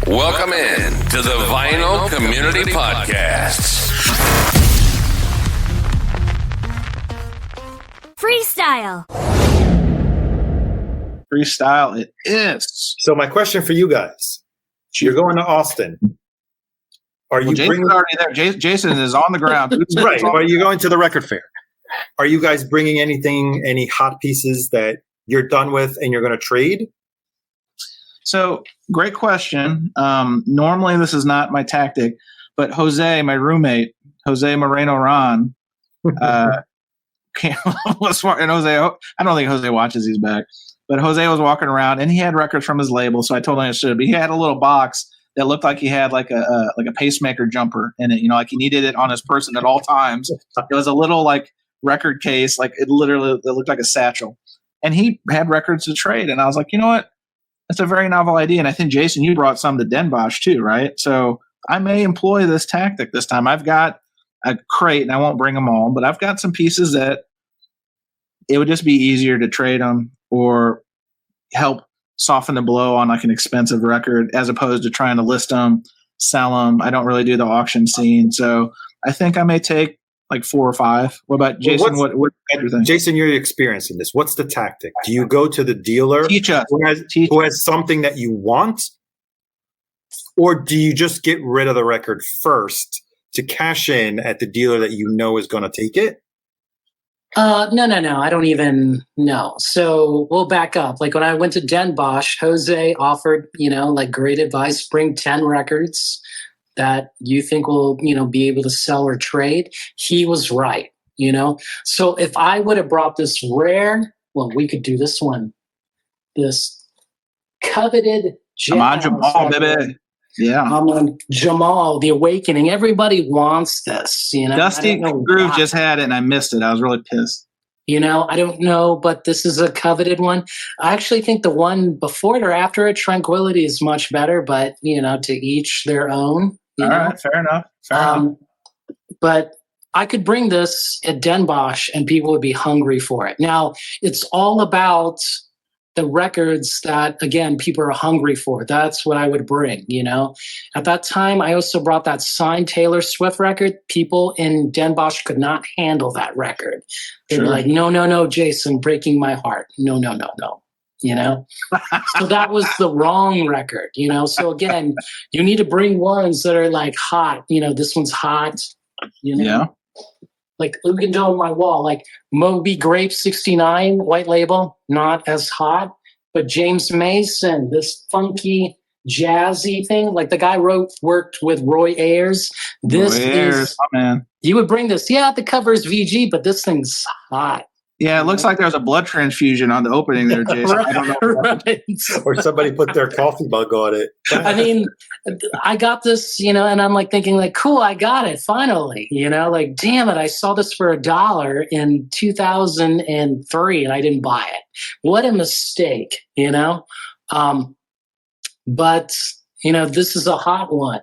Welcome in to the Vinyl Community Podcast. Freestyle. Freestyle it is. So my question for you guys, you're going to Austin. Are you Jason's bringing already there? Jason is on the ground. right? Are you going to the record fair? Are you guys bringing any hot pieces that you're done with and you're going to trade? So great question. Normally this is not my tactic, but Jose, my roommate, Jose Moreno-Ron, was walking. Jose, I don't think Jose watches these back, but Jose was walking around and he had records from his label. So I told him I should. But he had a little box that looked like he had like a pacemaker jumper in it. You know, like he needed it on his person at all times. It was a little like record case, like it looked like a satchel. And he had records to trade. And I was like, you know what? That's a very novel idea. And I think, Jason, you brought some to Den Bosch too, right? So I may employ this tactic this time. I've got a crate, and I won't bring them all, but I've got some pieces that it would just be easier to trade them or help soften the blow on like an expensive record as opposed to trying to list them, sell them. I don't really do the auction scene. So I think I may take like 4 or 5. What about Jason? What do you think? Jason, you're experienced in this. What's the tactic? Do you go to the dealer Teach us. who has something that you want? Or do you just get rid of the record first to cash in at the dealer that you know is going to take it? No. I don't even know. So we'll back up. Like when I went to Den Bosch, Jose offered, like great advice, bring 10 records that you think will, be able to sell or trade. He was right, So if I would have brought this rare, well, we could do this one. This coveted Come on, Jamal, baby. Yeah. On Jamal, The Awakening. Everybody wants this, Dusty Groove just had it and I missed it. I was really pissed. I don't know, but this is a coveted one. I actually think the one before it or after it, Tranquility, is much better, but, to each their own. All right, fair enough. But I could bring this at Den Bosch and people would be hungry for it. Now, it's all about the records that, again, people are hungry for. That's what I would bring, At that time, I also brought that signed Taylor Swift record. People in Den Bosch could not handle that record. They were like, no, Jason, breaking my heart. No. So that was the wrong record, So again, you need to bring ones that are like hot. This one's hot, Yeah. Like we can do on my wall, like Moby Grape 69 white label, not as hot, but James Mason, this funky jazzy thing, like the guy worked with Roy Ayers. This is, oh, man. You would bring this. Yeah, the cover is VG, but this thing's hot. Yeah, it looks like there's a blood transfusion on the opening there, Jason. Right, I don't know. right. Or somebody put their coffee mug on it. I mean, I got this, and I'm like thinking like, cool, I got it finally, like, damn it. I saw this for $1 in 2003 and I didn't buy it. What a mistake, but this is a hot one,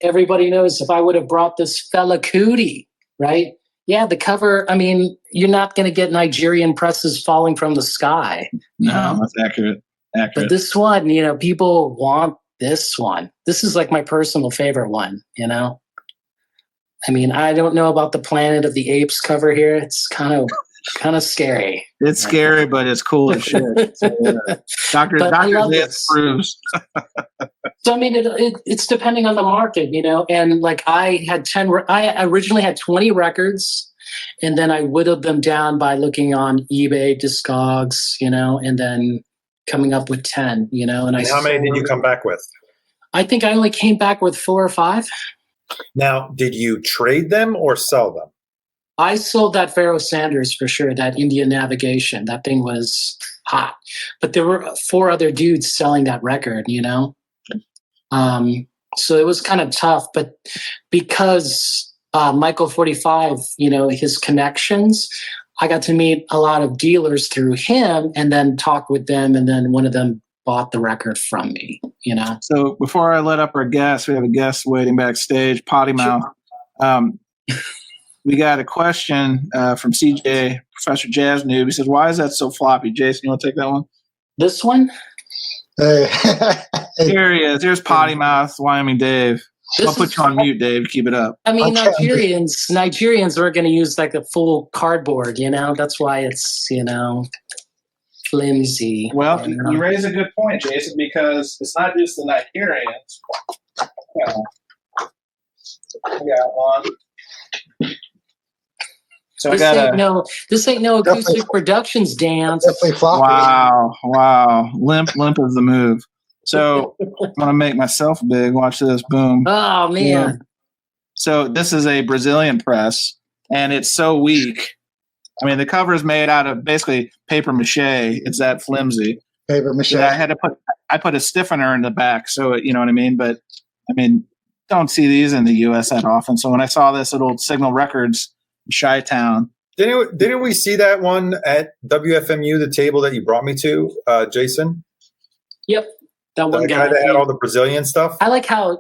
everybody knows if I would have brought this Fela Kuti, right? Yeah, the cover, I mean, you're not going to get Nigerian presses falling from the sky. No, that's accurate. But this one, people want this one. This is like my personal favorite one, I mean, I don't know about the Planet of the Apes cover here. It's kind of scary. It's scary, but it's cool as shit. So, Dr. Zayas proves. So, I mean, it's depending on the market, and like I originally had 20 records and then I whittled them down by looking on eBay, Discogs, and then coming up with 10, and how many did you come back with? I think I only came back with 4 or 5. Now, did you trade them or sell them? I sold that Pharoah Sanders for sure, that Indian Navigation. That thing was hot. But there were 4 other dudes selling that record, So it was kind of tough. But because Michael 45, his connections, I got to meet a lot of dealers through him and then talk with them. And then one of them bought the record from me, So before I let up our guest, we have a guest waiting backstage, Potty Mouth. We got a question from CJ, Professor Jazz Noob. He says, why is that so floppy? Jason, you want to take that one? This one? Hey, Here he is. Here's Potty Mouth, Wyoming Dave. I'll put you on mute, Dave. Keep it up. I mean, Nigerians are going to use like a full cardboard, That's why it's, flimsy. Well, you raise a good point, Jason, because it's not just the Nigerians. I got one. So this ain't no acoustic productions dance. Definitely floppy. Wow. Limp is the move. So I'm going to make myself big. Watch this. Boom. Oh, man. Boom. So this is a Brazilian press, and it's so weak. I mean, the cover is made out of basically paper mache. It's that flimsy. Paper mache. I put a stiffener in the back, so you know what I mean. But I mean, don't see these in the U.S. that often. So when I saw this at old Signal Records in Chi-Town, didn't we see that one at WFMU, the table that you brought me to, Jason? Yep. That one guy that had all the Brazilian stuff. I like how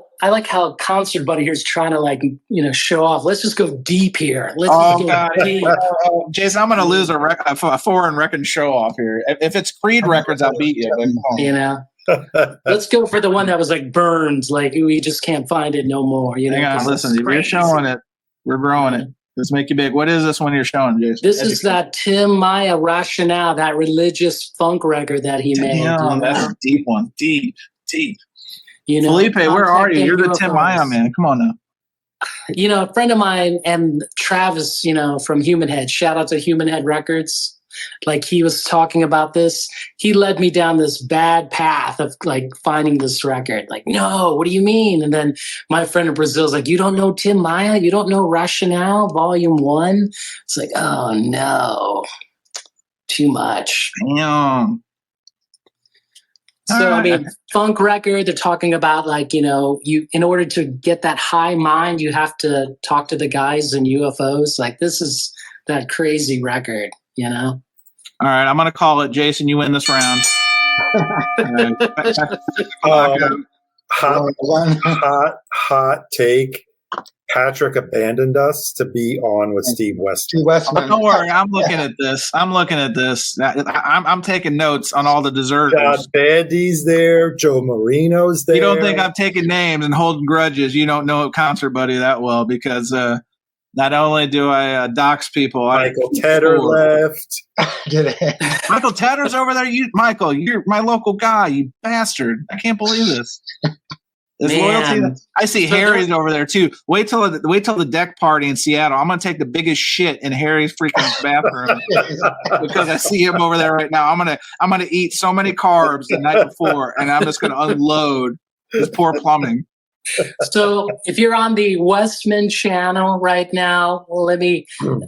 Concert Buddie here's trying to show off. Let's just go deep here. Deep. Jason, I'm going to lose a foreign record show off here. If it's Creed Records, I'll beat you. Let's go for the one that was like Burns. Like we just can't find it no more. Hang on, listen. If you're showing it, we're growing it. Let's make you big. What is this one you're showing, Jason? This is that Tim Maya Rationale, that religious funk record that he made. That's a deep one. Deep. Felipe, where are you? You're the Tim Maya man. Come on now. A friend of mine and Travis, from Human Head. Shout out to Human Head Records. Like he was talking about this. He led me down this bad path of like finding this record. Like, no, what do you mean? And then my friend in Brazil is like, you don't know Tim Maya? You don't know Rationale Volume 1? It's like, oh no, too much. Damn. So, I mean, funk record, they're talking about like, you, in order to get that high mind, you have to talk to the guys in UFOs. Like this is that crazy record, All right, I'm going to call it. Jason, you win this round. Hot take. Patrick abandoned us to be on with Steve Westman. Don't worry, I'm looking at this. I'm taking notes on all the deserters. Got Bandy's there. Joe Marino's there. You don't think I'm taking names and holding grudges? You don't know Concert Buddie that well because not only do I dox people, Michael Tedder left. Michael Tedder's over there. Michael, you're my local guy. You bastard! I can't believe this. This loyalty. I see Harry's over there too. Wait till the deck party in Seattle. I'm gonna take the biggest shit in Harry's freaking bathroom because I see him over there right now. I'm gonna eat so many carbs the night before, and I'm just gonna unload this poor plumbing. So if you're on the Westman channel right now,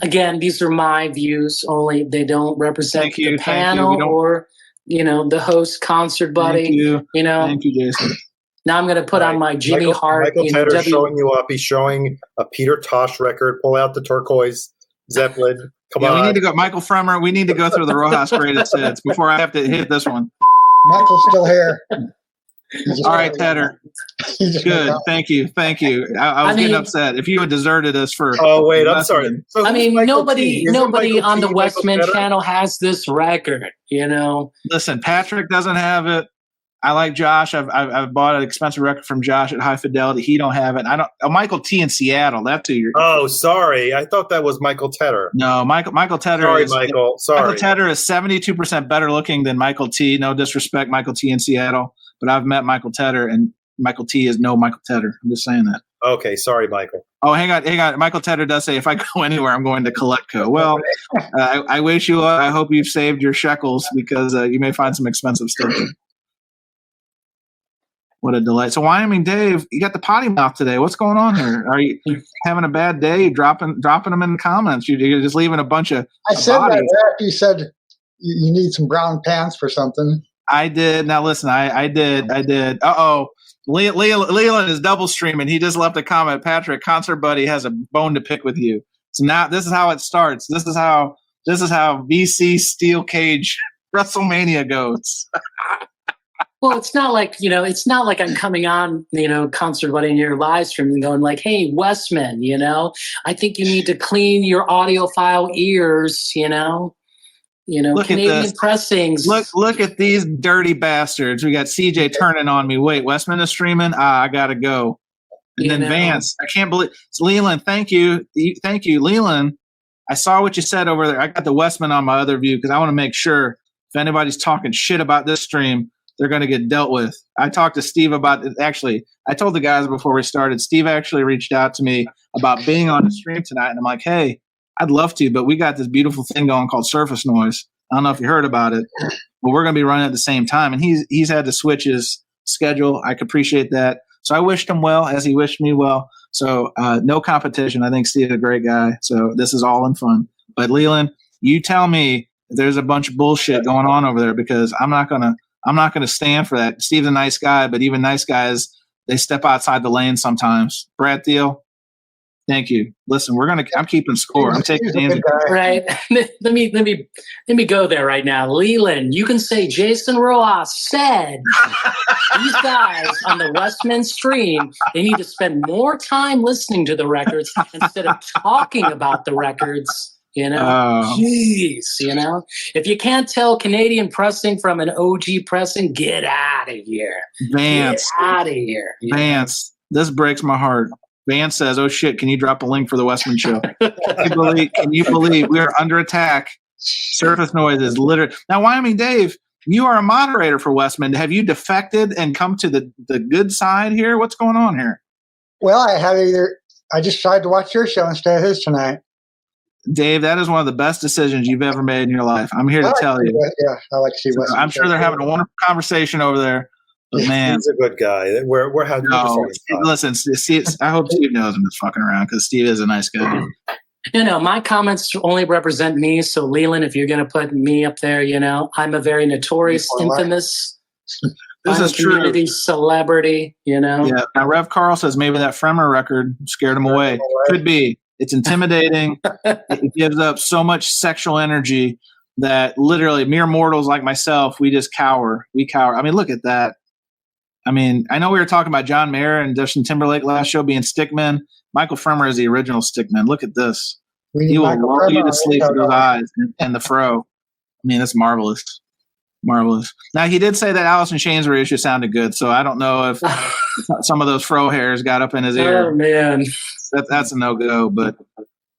again, these are my views only. They don't represent the panel or, the host Concert Buddie. Thank you, Jason. Now I'm going to put on my Jimmy Hart. Michael Tedder's showing you up. He's showing a Peter Tosh record. Pull out the turquoise Zeppelin. Come on. We need to go. Michael Fremer, we need to go through the Rojas greatest hits before I have to hit this one. Michael's still here. All right, Tedder. Good. Thank you. I was getting upset. If you had deserted us for. Oh, wait. I'm sorry. So nobody on the Westman channel has this record, Listen, Patrick doesn't have it. I like Josh. I've bought an expensive record from Josh at High Fidelity. He don't have it. Michael T in Seattle. That's who you're. Oh, sorry. I thought that was Michael Tedder. No, Michael Tedder. Sorry, Michael. Sorry. Michael Tedder is 72% better looking than Michael T. No disrespect, Michael T in Seattle, but I've met Michael Tedder, and Michael T is no Michael Tedder. I'm just saying that. Okay, sorry, Michael. Oh, hang on. Michael Tedder does say, if I go anywhere, I'm going to Coletco. Well, I wish you. I hope you've saved your shekels because you may find some expensive stuff. What a delight. So Wyoming Dave, you got the potty mouth today. What's going on here? Are you having a bad day? You dropping them in the comments. You're just leaving a bunch of I said bodies. That after you said you need some brown pants for something. I did. Now listen, I did. Uh-oh. Leland is double streaming. He just left a comment. Patrick, Concert Buddie has a bone to pick with you. So now this is how it starts. This is how VC Steel Cage WrestleMania goes. Well, it's not like I'm coming on, Concert Buddie in your live stream and going like, hey, Westman, I think you need to clean your audiophile ears, Look at Canadian this. pressings. Look at these dirty bastards. We got CJ turning on me. Wait, Westman is streaming? I got to go. And then Vance. I can't believe it's Leland. Thank you. Thank you. Leland, I saw what you said over there. I got the Westman on my other view because I want to make sure if anybody's talking shit about this stream, they're going to get dealt with. I talked to Steve about it. Actually, I told the guys before we started, Steve actually reached out to me about being on the stream tonight. And I'm like, hey, I'd love to, but we got this beautiful thing going called surface noise. I don't know if you heard about it, but we're going to be running at the same time. And he's had to switch his schedule. I could appreciate that. So I wished him well as he wished me well. So no competition. I think Steve's a great guy. So this is all in fun. But Leland, you tell me if there's a bunch of bullshit going on over there because I'm not gonna stand for that. Steve's a nice guy, but even nice guys, they step outside the lane sometimes. Brad Thiel, thank you. Listen, I'm keeping score. I'm taking names. Right. let me go there right now. Leland, you can say Jason Roxas said these guys on the Westman stream, they need to spend more time listening to the records instead of talking about the records. Jeez, if you can't tell Canadian pressing from an OG pressing, get out of here. Vance, get out of here. Vance, this breaks my heart. Vance says, "Oh shit, can you drop a link for the Westman show?" Can you believe we are under attack? Surface noise is literally now. Wyoming Dave, you are a moderator for Westman. Have you defected and come to the good side here? What's going on here? Well, I just tried to watch your show instead of his tonight. Dave, that is one of the best decisions you've ever made in your life. I'm here to tell you. Yeah, I like to see Westman. I'm sure they're having a wonderful conversation over there. But man, he's a good guy. We're having listen, Steve, I hope Steve knows I'm just fucking around because Steve is a nice guy. My comments only represent me. So Leland, if you're going to put me up there, I'm a very notorious, infamous, this is community celebrity. Yeah. Now Rev Carl says maybe that Fremer record scared him away. Could be. It's intimidating. It gives up so much sexual energy that literally mere mortals like myself, we just cower. We cower. I mean, look at that. I mean, I know we were talking about John Mayer and Justin Timberlake last show being stickmen. Michael Fremer is the original stickman. Look at this. He will lull you to sleep with those eyes and the fro. I mean, that's marvelous. Marvelous. Now, he did say that Alice in Chains reissue sounded good, so I don't know if some of those fro hairs got up in his ear. Oh, man. That's a no-go, but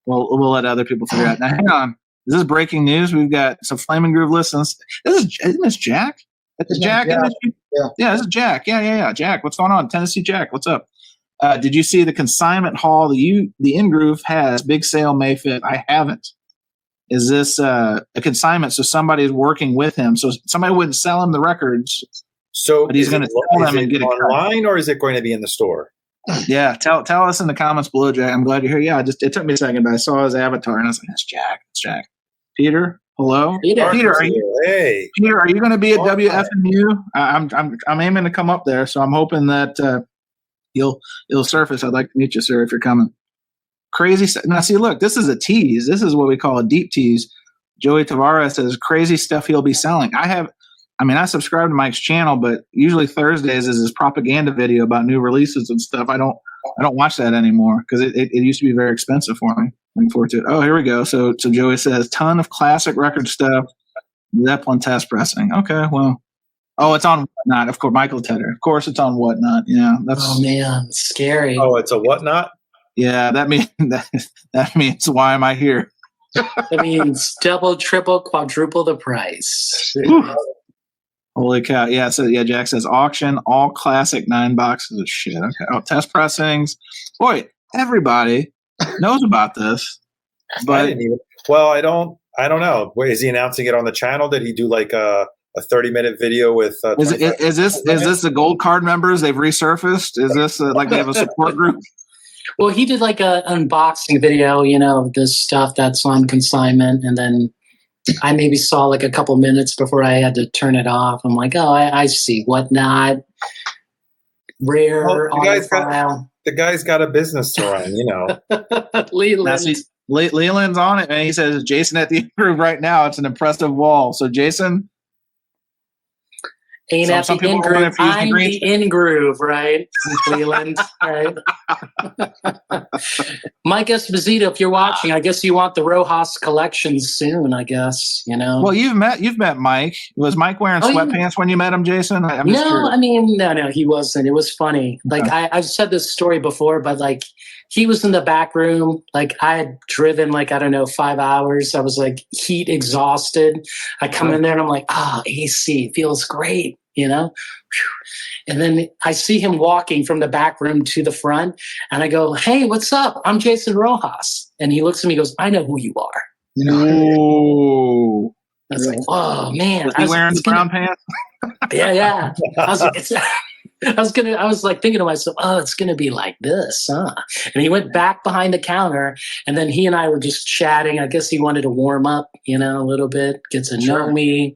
we'll let other people figure out. Now, hang on. Is this breaking news? We've got some Flaming Groove listens. Isn't this Jack? Is Jack? Yeah, this is Jack. Yeah. Jack, what's going on? Tennessee Jack, what's up? Did you see the consignment hall the In-Groove has? Big sale May 5th. I haven't. Is this a consignment? So somebody's working with him. So somebody wouldn't sell him the records. So but he's going to sell them and get it online, or is it going to be in the store? Yeah, tell us in the comments below, Jack. I'm glad you're here. Yeah, it took me a second, but I saw his avatar and I was like, "That's Jack. It's Jack." Peter, hello. Peter, are you going to be at WFMU? I'm aiming to come up there, so I'm hoping that you'll surface. I'd like to meet you, sir, if you're coming. Crazy. Now, see, look, this is a tease. This is what we call a deep tease. Joey Tavares says crazy stuff he'll be selling. I subscribe to Mike's channel, but usually Thursdays is his propaganda video about new releases and stuff. I don't watch that anymore because it used to be very expensive for me. Looking forward to it. Oh, here we go. So Joey says ton of classic record stuff. Zeppelin test pressing. Okay, well, it's on Whatnot. Of course, Michael Tedder. Of course, it's on Whatnot. Yeah, that's. Oh man, scary. Oh, it's a Whatnot. Yeah, that means why am I here? That means double, triple, quadruple the price. Holy cow. Yeah, so Jack says auction, all classic 9 boxes of shit. Okay. Oh, test pressings. Boy, everybody knows about this. But I don't know. Wait, is he announcing it on the channel? Did he do like a 30-minute video with is this the gold card members? They've resurfaced? Is this like they have a support group? Well, he did like an unboxing video, of this stuff that's on consignment, and then I maybe saw like a couple minutes before I had to turn it off. I'm like, oh, I see. Whatnot, rare, the guy's got a business to run, Leland's on it, man. He says, Jason at the Groove right now. It's an impressive wall. So, Jason? Ain't at the in groove. I'm the in groove, right? Leland, right? Mike Esposito, if you're watching, I guess you want the Rojas collection soon. I guess Well, you've met Mike. Was Mike wearing sweatpants when you met him, Jason? I'm just curious. I mean, no, he wasn't. It was funny. Like I've said this story before, but like he was in the back room. Like I had driven 5 hours. I was like heat exhausted. I come in there and I'm like, AC feels great. And then I see him walking from the back room to the front and I go, hey, what's up? I'm Jason Roxas. And he looks at me and goes, I know who you are. Ooh. I was like, oh man. Was he wearing the brown pants? Yeah. I was like, thinking to myself, it's going to be like this, huh? And he went back behind the counter and then he and I were just chatting. I guess he wanted to warm up, a little bit, get to know me.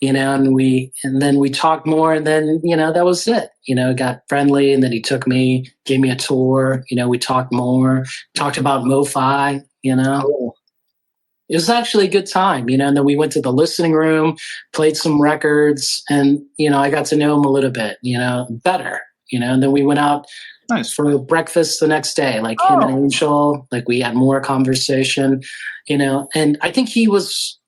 And then we talked more and then, that was it, got friendly. And then he took me, gave me a tour, we talked more, talked about MoFi, It was actually a good time, and then we went to the listening room, played some records and, I got to know him a little bit, better, and then we went out for breakfast the next day, like him and Angel, like we had more conversation, and I think he was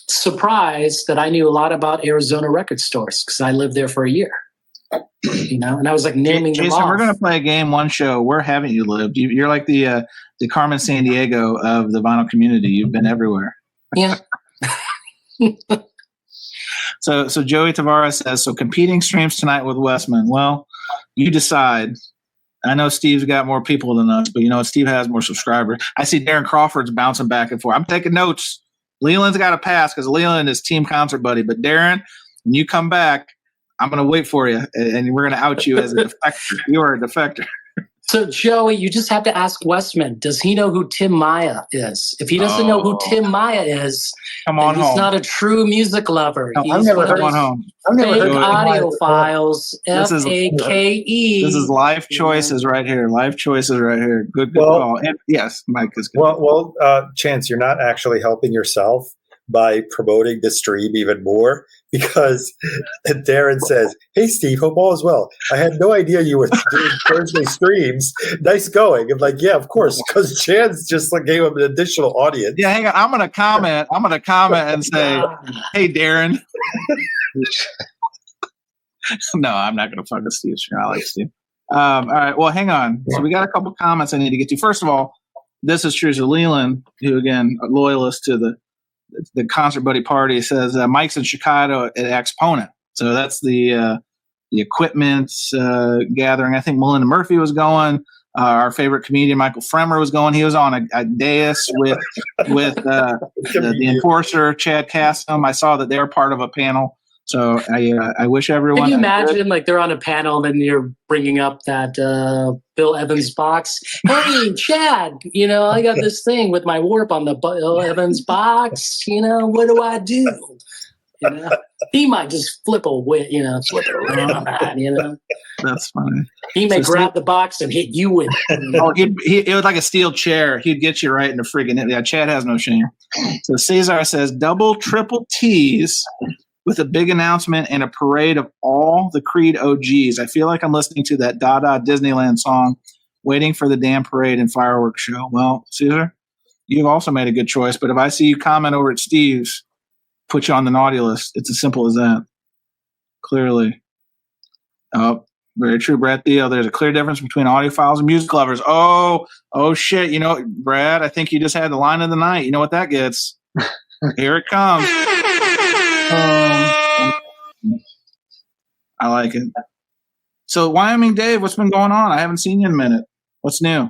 surprised that I knew a lot about Arizona record stores because I lived there for a year, and I was like naming them Jason, off. we're going to play a game one show. Where haven't you lived? You're like the Carmen Sandiego of the vinyl community. You've been everywhere. Yeah. So Joey Tavares says, so competing streams tonight with Westman. Well, you decide. I know Steve's got more people than us, but Steve has more subscribers. I see Darren Crawford's bouncing back and forth. I'm taking notes. Leland's got to pass because Leland is Team Concert Buddy. But Darren, when you come back, I'm going to wait for you, and we're going to out you as a defector. You are a defector. So, Joey, you just have to ask Westman, does he know who Tim Maya is? If he doesn't know who Tim Maya is, come on he's home. not a true music lover. No, He's I've never heard one home. fake audio files, F-A-K-E. This is life choices right here. Life choices right here. Good call. And yes, Mike is good. Well, Chance, you're not actually helping yourself by promoting the stream even more because Darren says, hey, Steve, hope all is well. I had no idea you were doing Thursday streams. Nice going. I'm like, yeah, of course, because Chance just gave him an additional audience. Yeah, hang on. I'm going to comment and say, hey, Darren. No, I'm not going to fuck with Steve. Sure, I like Steve. All right, well, hang on. So we got a couple comments I need to get to. First of all, this is true. So Leland, who, again, a loyalist to the Concert Buddie party, says Mike's in Chicago at Exponent. So that's the equipment gathering. I think Melinda Murphy was going. Our favorite comedian Michael Fremer was going. He was on a dais with the enforcer Chad Castum. I saw that they were part of a panel. So I wish everyone. Can you imagine they're on a panel and then you're bringing up that Bill Evans box? Hey, Chad, I got this thing with my warp on the Bill Evans box. What do I do? He might just flip it around on that. That's funny. He may grab the box and hit you with it. It was like a steel chair. He'd get you right in the friggin' yeah. Chad has no shame. So Cesar says double, triple T's. With a big announcement and a parade of all the Creed OGs. I feel like I'm listening to that Dada Disneyland song, waiting for the damn parade and fireworks show. Well, Caesar, you've also made a good choice, but if I see you comment over at Steve's, put you on the naughty list. It's as simple as that. Clearly. Oh, very true, Brad Theo. There's a clear difference between audiophiles and music lovers. Oh, shit. Brad, I think you just had the line of the night. You know what that gets? Here it comes. I like it. So, Wyoming Dave, what's been going on? I haven't seen you in a minute. What's new?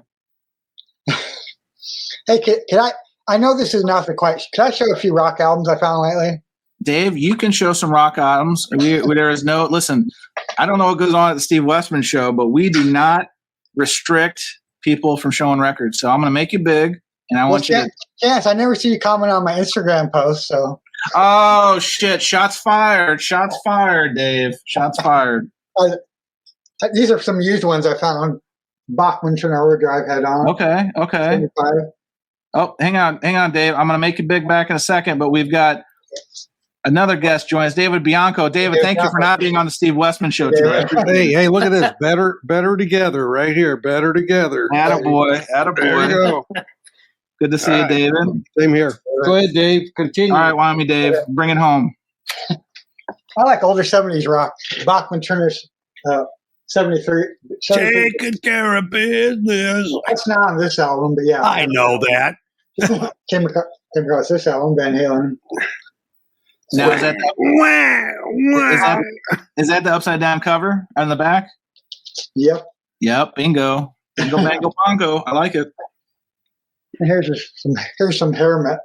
Hey, can I know this is not the quite. Can I show a few rock albums I found lately? Dave, you can show some rock albums. There is no, listen, I don't know what goes on at the Steve Westman show, but we do not restrict people from showing records. So I'm going to make you big, and I want you to. Yes, I never see you comment on my Instagram post, so. Oh, shit. Shots fired. Shots fired, Dave. Shots fired. These are some used ones I found on Bachman Chernobyl Drive head on. Okay. 75. Oh, hang on, Dave. I'm going to make you big back in a second, but we've got Another guest joins, David Bianco. David, thank you for not being on the Steve Westman show today. Hey, look at this. Better together right here. Better together. Attaboy. There you go. Good to see you, David. Same here. Go ahead, Dave. Continue. All right, Wyoming Dave, bring it home. I like older 70s rock. Bachman Turner's 73. Taking care of business. That's not on this album, but yeah. I know that. Came across this album, Van Halen. Now, is that the upside down cover on the back? Yep. Yep, bingo. Bingo, bango, bongo. I like it. And here's some hair met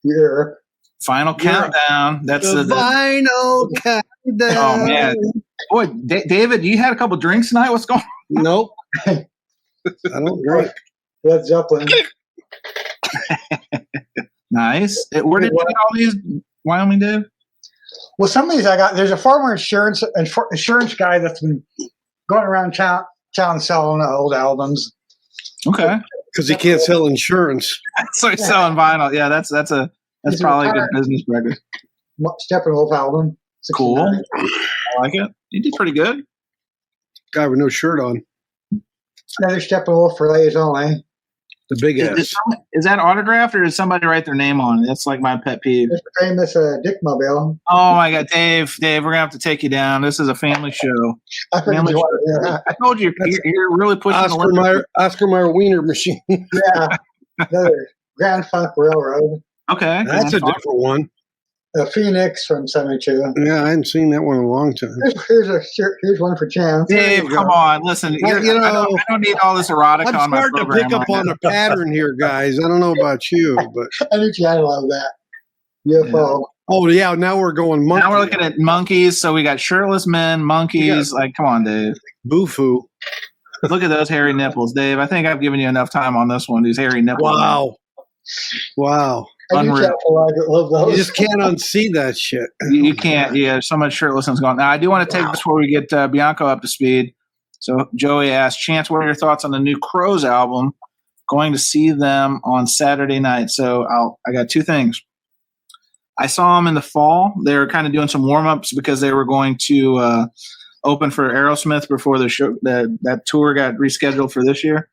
Europe. Final countdown. That's the final countdown. Oh man, boy, David, you had a couple drinks tonight. What's going on? Nope. I don't drink. Led Zeppelin. Nice. Where did you get all these, Wyoming Dave? Well, some of these I got. There's a former insurance guy that's been going around town selling old albums. Okay. Because he can't sell insurance. So he's selling vinyl. Yeah, that's probably a good business record. Steppenwolf album. Cool. 69. I like it. You did pretty good. Guy with no shirt on. Another Steppenwolf for ladies only. The big ass. Is that autographed or did somebody write their name on it? That's like my pet peeve. It's the famous Dickmobile. Oh my God, Dave, we're gonna have to take you down. This is a family show. I told you, you're really pushing Oscar Mayer Wiener machine. Yeah, another Grand Funk Railroad. Okay, that's a different one. Phoenix from '72. Yeah, I hadn't seen that one in a long time. Here's one for Chance. Dave, come on, listen. I don't need all this erotica on my program. I'm starting to pick up on a pattern here, guys. I don't know about you, but I love that. UFO. Yeah. Oh yeah, now we're going monkeys. Now we're looking at monkeys. So we got shirtless men, monkeys. Like, come on, Dave. Boo-foo. Look at those hairy nipples, Dave. I think I've given you enough time on this one. These hairy nipples. Wow. Unreal. You just can't unsee that shit. You can't. Yeah, so much shirtlessness going. Now, I do want to take this before we get Bianco up to speed. So Joey asked, Chance, what are your thoughts on the new Crows album? Going to see them on Saturday night. So I got two things. I saw them in the fall. They were kind of doing some warm-ups because they were going to open for Aerosmith before the show. That tour got rescheduled for this year.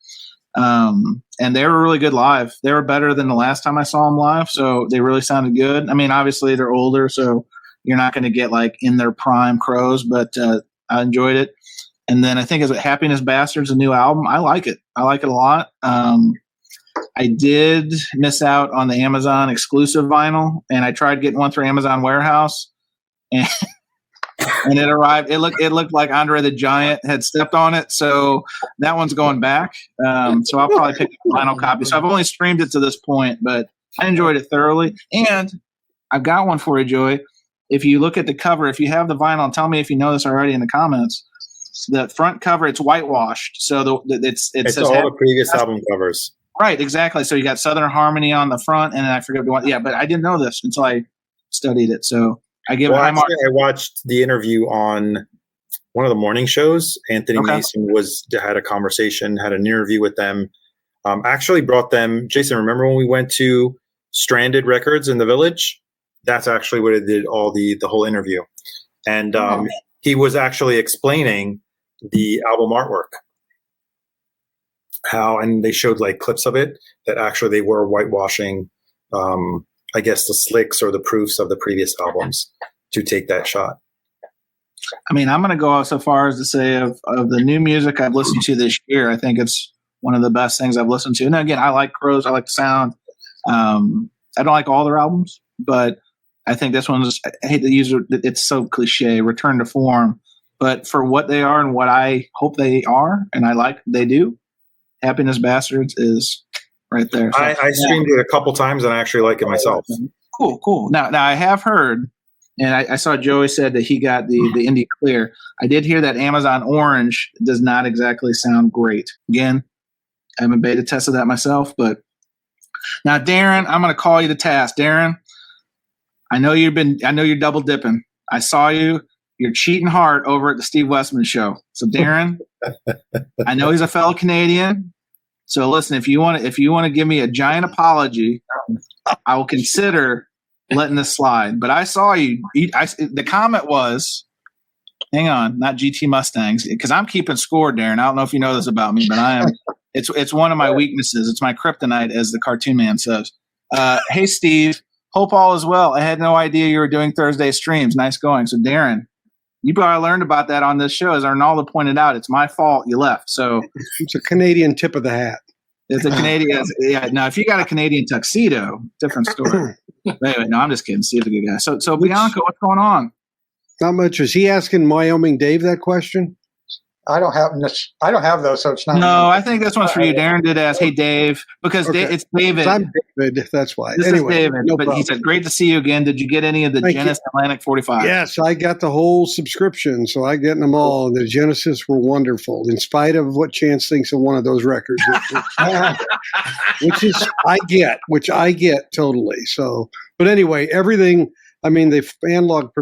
And they were really good live. They were better than the last time I saw them live, so they really sounded good. I mean, obviously they're older, so you're not going to get like in their prime Crows, but I enjoyed it. And then I think as Happiness Bastards, a new album, I like it. I like it a lot. I did miss out on the Amazon exclusive vinyl, and I tried getting one through Amazon Warehouse, and it arrived. It looked like Andre the Giant had stepped on it, so that one's going back. So I'll probably pick a vinyl copy. So I've only streamed it to this point, but I enjoyed it thoroughly. And I've got one for you, Joey. If you look at the cover, if you have the vinyl, tell me if you know this already in the comments. The front cover, it's whitewashed, so it says all the previous album covers. Right, exactly. So you got Southern Harmony on the front, and I forget the one. Yeah, but I didn't know this until I studied it. So I give it high marks. I watched the interview on one of the morning shows. Anthony Mason had a conversation, had an interview with them. Actually brought them. Jason, remember when we went to Stranded Records in the Village? That's actually what it did. All the whole interview, and he was actually explaining the album artwork. And they showed like clips of it that actually they were whitewashing, I guess the slicks or the proofs of the previous albums to take that shot. I mean, I'm going to go so far as to say of the new music I've listened to this year, I think it's one of the best things I've listened to. And again, I like Crows. I like the sound. I don't like all their albums, but I think this one's, I hate to use it, it's so cliche, return to form. But for what they are and what I hope they are, and they do, Happiness Bastards is right there. So, I streamed it a couple times and I actually like it myself. Cool. Now I have heard, and I saw Joey said that he got the Indie Clear. I did hear that Amazon Orange does not exactly sound great. Again, I haven't beta tested that myself, but now Darren, I'm going to call you to task. Darren, I know you're double dipping. I saw you. You're cheating hard over at the Steve Westman show. So Darren, I know he's a fellow Canadian. So listen, if you want to give me a giant apology, I will consider letting this slide. But I saw you. The comment was, hang on, not GT Mustangs, because I'm keeping score, Darren. I don't know if you know this about me, but I am. It's one of my weaknesses. It's my kryptonite, as the cartoon man says. Hey, Steve. Hope all is well. I had no idea you were doing Thursday streams. Nice going. So, Darren, you probably learned about that on this show. As Arnaldo pointed out, it's my fault you left. So it's a Canadian tip of the hat. It's a Canadian. Yeah. Now, if you got a Canadian tuxedo, different story. But anyway, no, I'm just kidding. Steve's a good guy. So Bianco, what's going on? Not much. Is he asking Wyoming Dave that question? I don't have those, so it's not. No, I think this one's for you. Darren did ask, "Hey, Dave," because Okay. it's David. I'm David. That's why. This Anyway, is David, no but problem. he said, "Great to see you again. Did you get any of the Thank Genesis Atlantic 45?" Yes, I got the whole subscription, so I get them all. The Genesis were wonderful, in spite of what Chance thinks of one of those records, which I get totally. So, but anyway, everything. I mean, the analog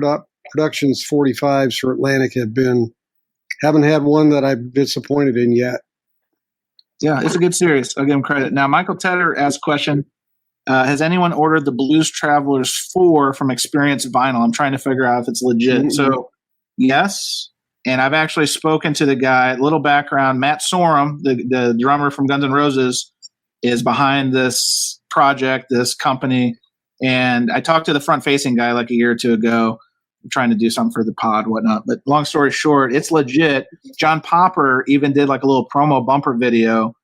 productions 45s for Atlantic haven't had one that I'm disappointed in yet. Yeah, it's a good series. I'll give him credit. Now, Michael Tedder asked a question. Has anyone ordered the Blues Travelers 4 from Experience Vinyl? I'm trying to figure out if it's legit. Mm-hmm. So, yes. And I've actually spoken to the guy. Little background, Matt Sorum, the drummer from Guns N' Roses, is behind this project, this company. And I talked to the front-facing guy like a year or two ago. I'm trying to do something for the pod, whatnot. But long story short, it's legit. John Popper even did like a little promo bumper video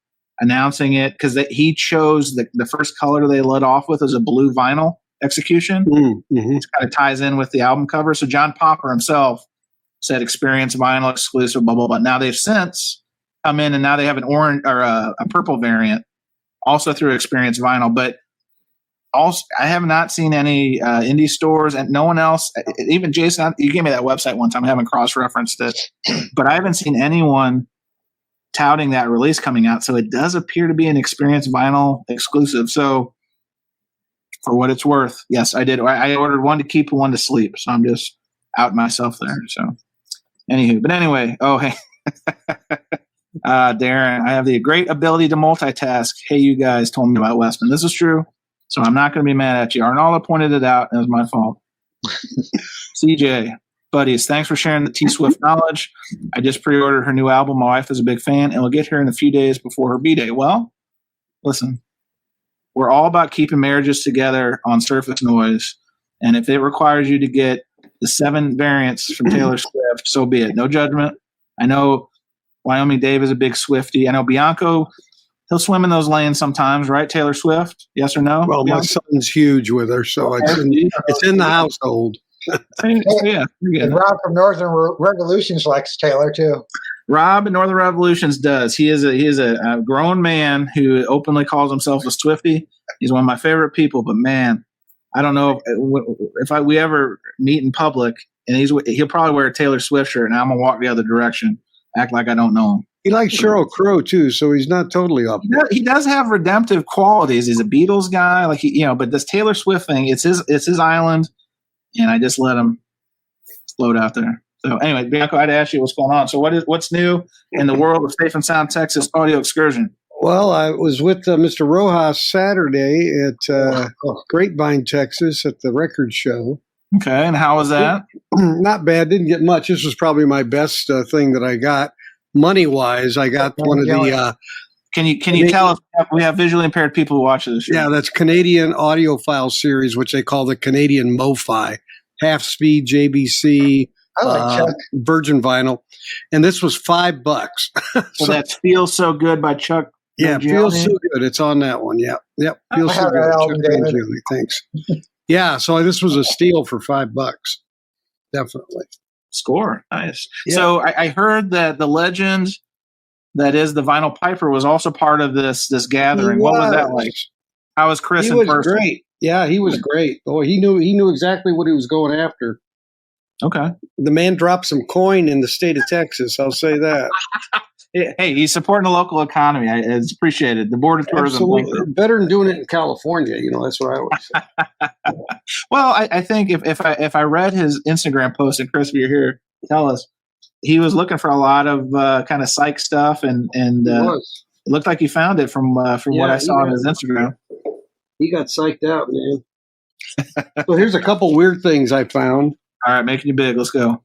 announcing it because he chose the first color they led off with as a blue vinyl execution. Mm-hmm. It kind of ties in with the album cover. So John Popper himself said Experience Vinyl exclusive, blah, blah, blah. Now they've since come in and now they have an orange or a purple variant also through Experience Vinyl. But also, I have not seen any indie stores, and no one else, even Jason, you gave me that website one time. I haven't cross-referenced it, but I haven't seen anyone touting that release coming out. So it does appear to be an Experience Vinyl exclusive. So for what it's worth, yes, I did. I ordered one to keep and one to sleep. So I'm just out myself there. So anywho, but anyway, oh, hey, Darren, I have the great ability to multitask. Hey, you guys told me about Westman. This is true. So I'm not going to be mad at you. Arnaldo pointed it out. It was my fault. CJ, buddies, thanks for sharing the T-Swift knowledge. I just pre-ordered her new album. My wife is a big fan, and it'll get here in a few days before her B-Day. Well, listen, we're all about keeping marriages together on Surface Noise, and if it requires you to get the 7 variants from Taylor Swift, so be it. No judgment. I know Wyoming Dave is a big Swiftie. I know Bianco, he'll swim in those lanes sometimes, right? Taylor Swift, yes or no? Well, my son's huge with her, so it's in the household. Yeah, and Rob from Northern Revolutions likes Taylor too. Rob in Northern Revolutions does. He is a grown man who openly calls himself a Swiftie. He's one of my favorite people, but man, I don't know if we ever meet in public, and he'll probably wear a Taylor Swift shirt, and I'm gonna walk the other direction, act like I don't know him. He likes Sheryl Crow too, so he's not totally off. He does have redemptive qualities. He's a Beatles guy, like but this Taylor Swift thing, it's his island, and I just let him float out there. So anyway, Bianco, I'd ask you what's going on. So what's new in the world of Safe and Sound Texas Audio Excursion? Well, I was with Mr. Rojas Saturday at Grapevine, Texas, at the record show. Okay, and how was that? Not bad. Didn't get much. This was probably my best thing that I got. Money-wise, I got one of the... Can you tell us, we have visually impaired people who watch this show. Yeah, that's Canadian audiophile series, which they call the Canadian MoFi. Half-speed JBC, I like Chuck. Virgin vinyl. And this was $5. So that Feels So Good by Chuck. Yeah, Feels So Good. It's on that one. Yep. Feels So Good. Album, David. Thanks. Yeah, so this was a steal for $5. Definitely. Score. Nice. Yeah. So I heard that the legend that is the Vinyl Piper was also part of this gathering. What was that like? How was Chris in person? He was great. Yeah, he was great. Boy, he knew exactly what he was going after. Okay. The man dropped some coin in the state of Texas. I'll say that. Hey, he's supporting the local economy. It's appreciated. The Board of Tourism. Absolutely. Better than doing it in California. That's what I would say. Well, I think if I read his Instagram post, and Chris, if you're here, tell us, he was looking for a lot of kind of psych stuff, and it looked like he found it from what I saw on his Instagram. He got psyched out, man. So here's a couple weird things I found. All right, making you big. Let's go. All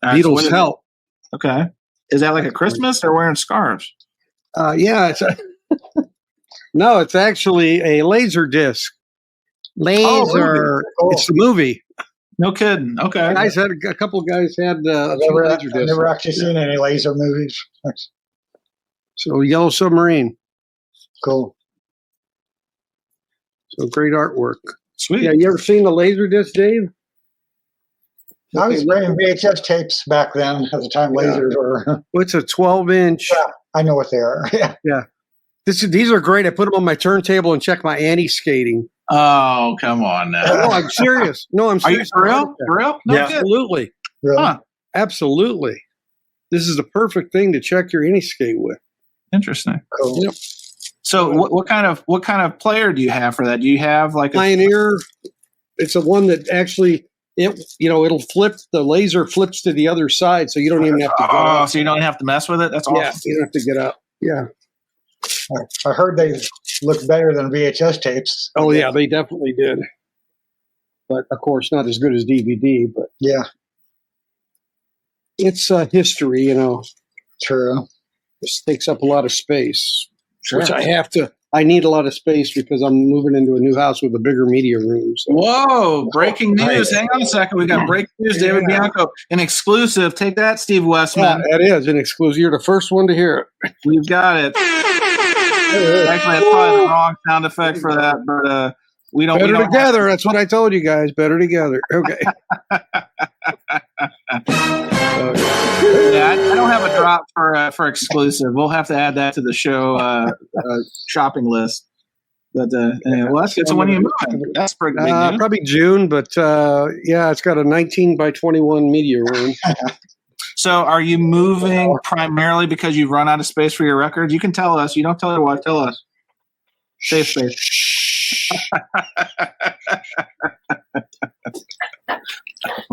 right, so what Beatles is it? Help. Okay. Is that like a Christmas or wearing scarves? Yeah, no, it's actually a laser disc. Laser. Cool. It's the movie. No kidding. Okay. Guys had a couple of guys had I've never actually seen any laser movies. So Yellow Submarine. Cool. So great artwork. Sweet. Yeah, you ever seen the laser disc, Dave? I was bringing VHS tapes back then at the time lasers were. Well, it's a 12-inch. Yeah, I know what they are. Yeah. These are great. I put them on my turntable and check my anti-skating. Oh, come on now. No, I'm serious. No, I'm Are you serious. for real? For real? No Yeah. kidding. Absolutely. Really? Huh. Absolutely. This is the perfect thing to check your anti-skate with. Interesting. Cool. Yep. So what kind of player do you have for that? Do you have like a Pioneer. It's a one that actually it'll flip. The laser flips to the other side, so you don't even have to go out. so you don't have to mess with it? That's awesome. Yeah, you don't have to get out. Yeah. I heard they look better than VHS tapes. Oh yeah, they definitely did. But of course, not as good as DVD. But Yeah, it's history. true. This takes up a lot of space, Sure. which I need a lot of space because I'm moving into a new house with a bigger media room. So. Whoa, breaking news. Hang on a second. We got breaking news. David Bianco, an exclusive. Take that, Steve Westman. Yeah, that is an exclusive. You're the first one to hear it. We've got it. Actually, that's probably the wrong sound effect for that, but we don't. Better we don't together. That's what I told you guys. Better together. Okay. Yeah, I don't have a drop for exclusive. We'll have to add that to the show shopping list. But anyway, well, that's good. So when are you moving? That's pretty big news. Probably June, but yeah, it's got a 19 by 21 media room. So are you moving primarily because you've run out of space for your records? You can tell us. You don't tell her what. Tell us. Safe space.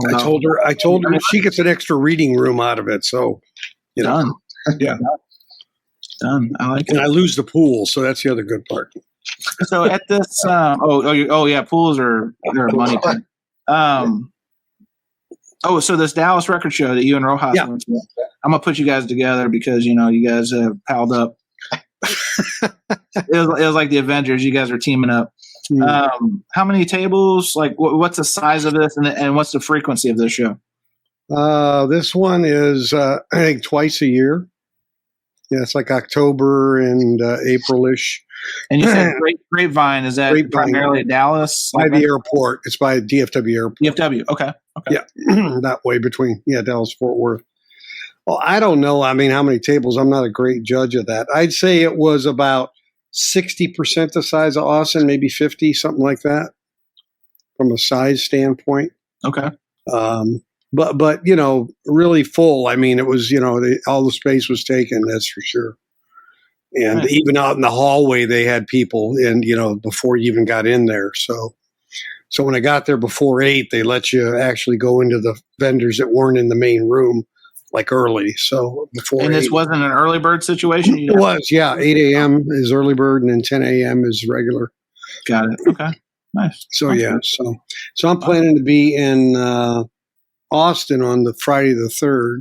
I told her she gets an extra reading room out of it. So, Done. Yeah. Done. I like And it. I lose the pool. So that's the other good part. So at this, yeah, pools they're a money pit. So this Dallas record show that you and Rojas went to, I'm gonna put you guys together because you guys have palled up. It was like the Avengers. You guys are teaming up. How many tables? Like, what's the size of this, and what's the frequency of this show? This one is I think twice a year. Yeah, it's like October and April-ish. And you said Grapevine. Is that Grapevine. primarily Dallas? By the airport. It's by DFW Airport. DFW. Okay. Yeah, that way between Dallas Fort Worth. Well, I don't know. I mean, how many tables? I'm not a great judge of that. I'd say it was about 60% the size of Austin, maybe 50, something like that, from a size standpoint. Okay. But really full. I mean, it was all the space was taken. That's for sure. And Nice. even out in the hallway, they had people, and before you even got in there. So when I got there before 8, they let you actually go into the vendors that weren't in the main room, like early. So before. And 8, this wasn't an early bird situation. it was, yeah. 8 a.m. is early bird, and then 10 a.m. is regular. Got it. Okay. Nice. So That's yeah, good. so I'm planning to be in Austin on the Friday the 3rd.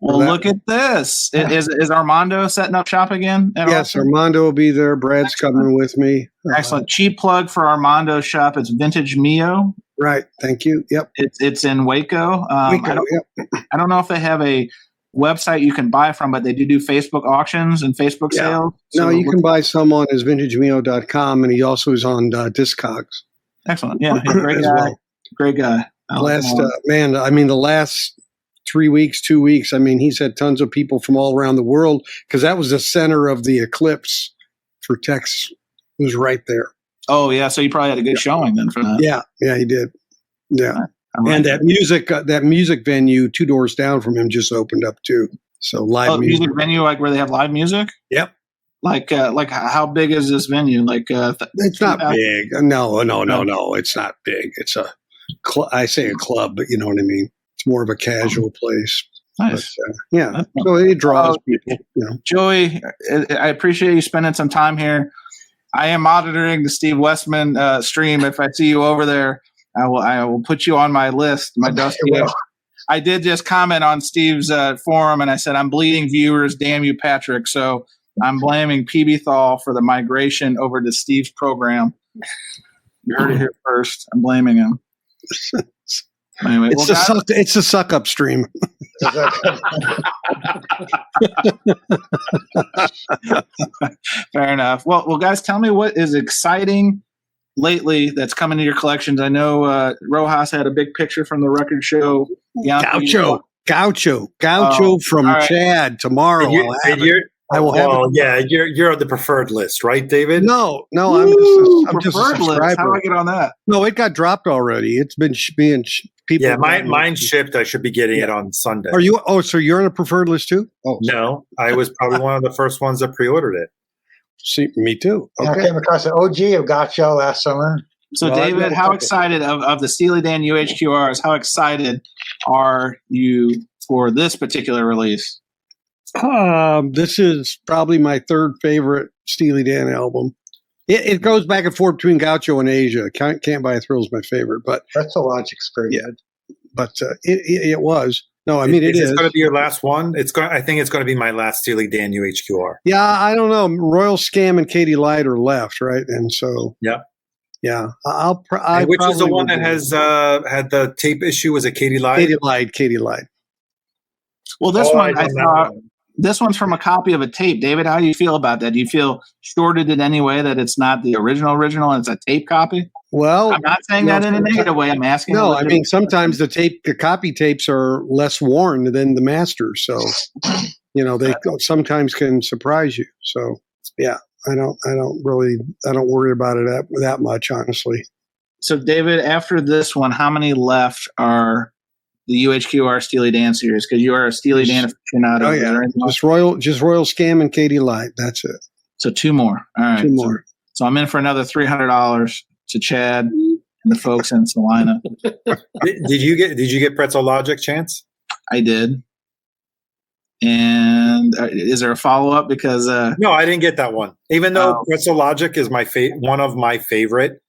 Well, that- look at this. Is Armando setting up shop again? at Yes, Austin? Armando will be there. Brad's coming with me. Excellent. Cheap plug for Armando's shop. It's Vintage Mio. Right. Thank you. Yep. It's in Waco. Waco, yep. I don't know if they have a website you can buy from, but they do Facebook auctions and Facebook Yeah. sales. No, you can buy some on his vintagemio.com, and he also is on Discogs. Excellent. Yeah, he's a great as guy. well. Great guy. I like him a lot. The last 3 weeks, 2 weeks, he's had tons of people from all around the world because that was the center of the eclipse for Texas. It was right there. Oh yeah, so you probably had a good showing then for that. Yeah, he did. Yeah. I like And it. that music venue 2 doors down from him just opened up too. So live music. music venue, like where they have live music. Yep. Like how big is this venue? Like It's not big. No. It's not big. It's I say a club, but you know what I mean. It's more of a casual place. Nice. But, yeah. So it draws people. Joey, I appreciate you spending some time here. I am monitoring the Steve Westman stream. If I see you over there, I will put you on my list, my dossier. I did just comment on Steve's forum, and I said, I'm bleeding viewers. Damn you, Patrick. So I'm blaming PB Thal for the migration over to Steve's program. You heard it here first. I'm blaming him. Anyway, it's a suck up stream. Fair enough. Well, guys, tell me what is exciting lately that's coming to your collections. I know Rojas had a big picture from the record show. Gaucho from Chad tomorrow. You're on the preferred list, right, David? No, I'm just a subscriber. List. How do I get on that? No, it got dropped already. It's been being people. Yeah, mine's shipped. I should be getting it on Sunday. Are you? Oh, so you're on a preferred list too? Oh, no, I was probably one of the first ones that pre-ordered it. See, me too. Okay. I came across an OG of Gotcha last summer. So, David, how excited of the Steely Dan UHQRs? How excited are you for this particular release? This is probably my third favorite Steely Dan album. It goes back and forth between Gaucho and Asia. Can't Buy a Thrill is my favorite, but that's a Logic's pretty good. But it was. No, I mean it is. It's going to be your last one. I think it's going to be my last Steely Dan UHQR. Yeah, I don't know. Royal Scam and Katie Light are left, right? And so yeah. Which is the one that has had the tape issue? Was it Katie Light? Katie Light. Well, this one I thought. This one's from a copy of a tape. David, how do you feel about that? Do you feel shorted in any way that it's not the original and it's a tape copy? Well, I'm not saying that in a negative way. I'm asking. No, I mean, sometimes the copy tapes are less worn than the masters. So, they sometimes can surprise you. So, yeah, I don't worry about it that much, honestly. So, David, after this one, how many left are the UHQR Steely Dan series? Because you are a Steely Dan aficionado. Oh yeah, just Royal Scam and Katie Light. That's it. So 2 more. All right, 2 more. So I'm in for another $300 to Chad and the folks in Salina. Did you get Pretzel Logic, Chance? I did. And is there a follow up? Because no, I didn't get that one. Even though Pretzel Logic is one of my favorite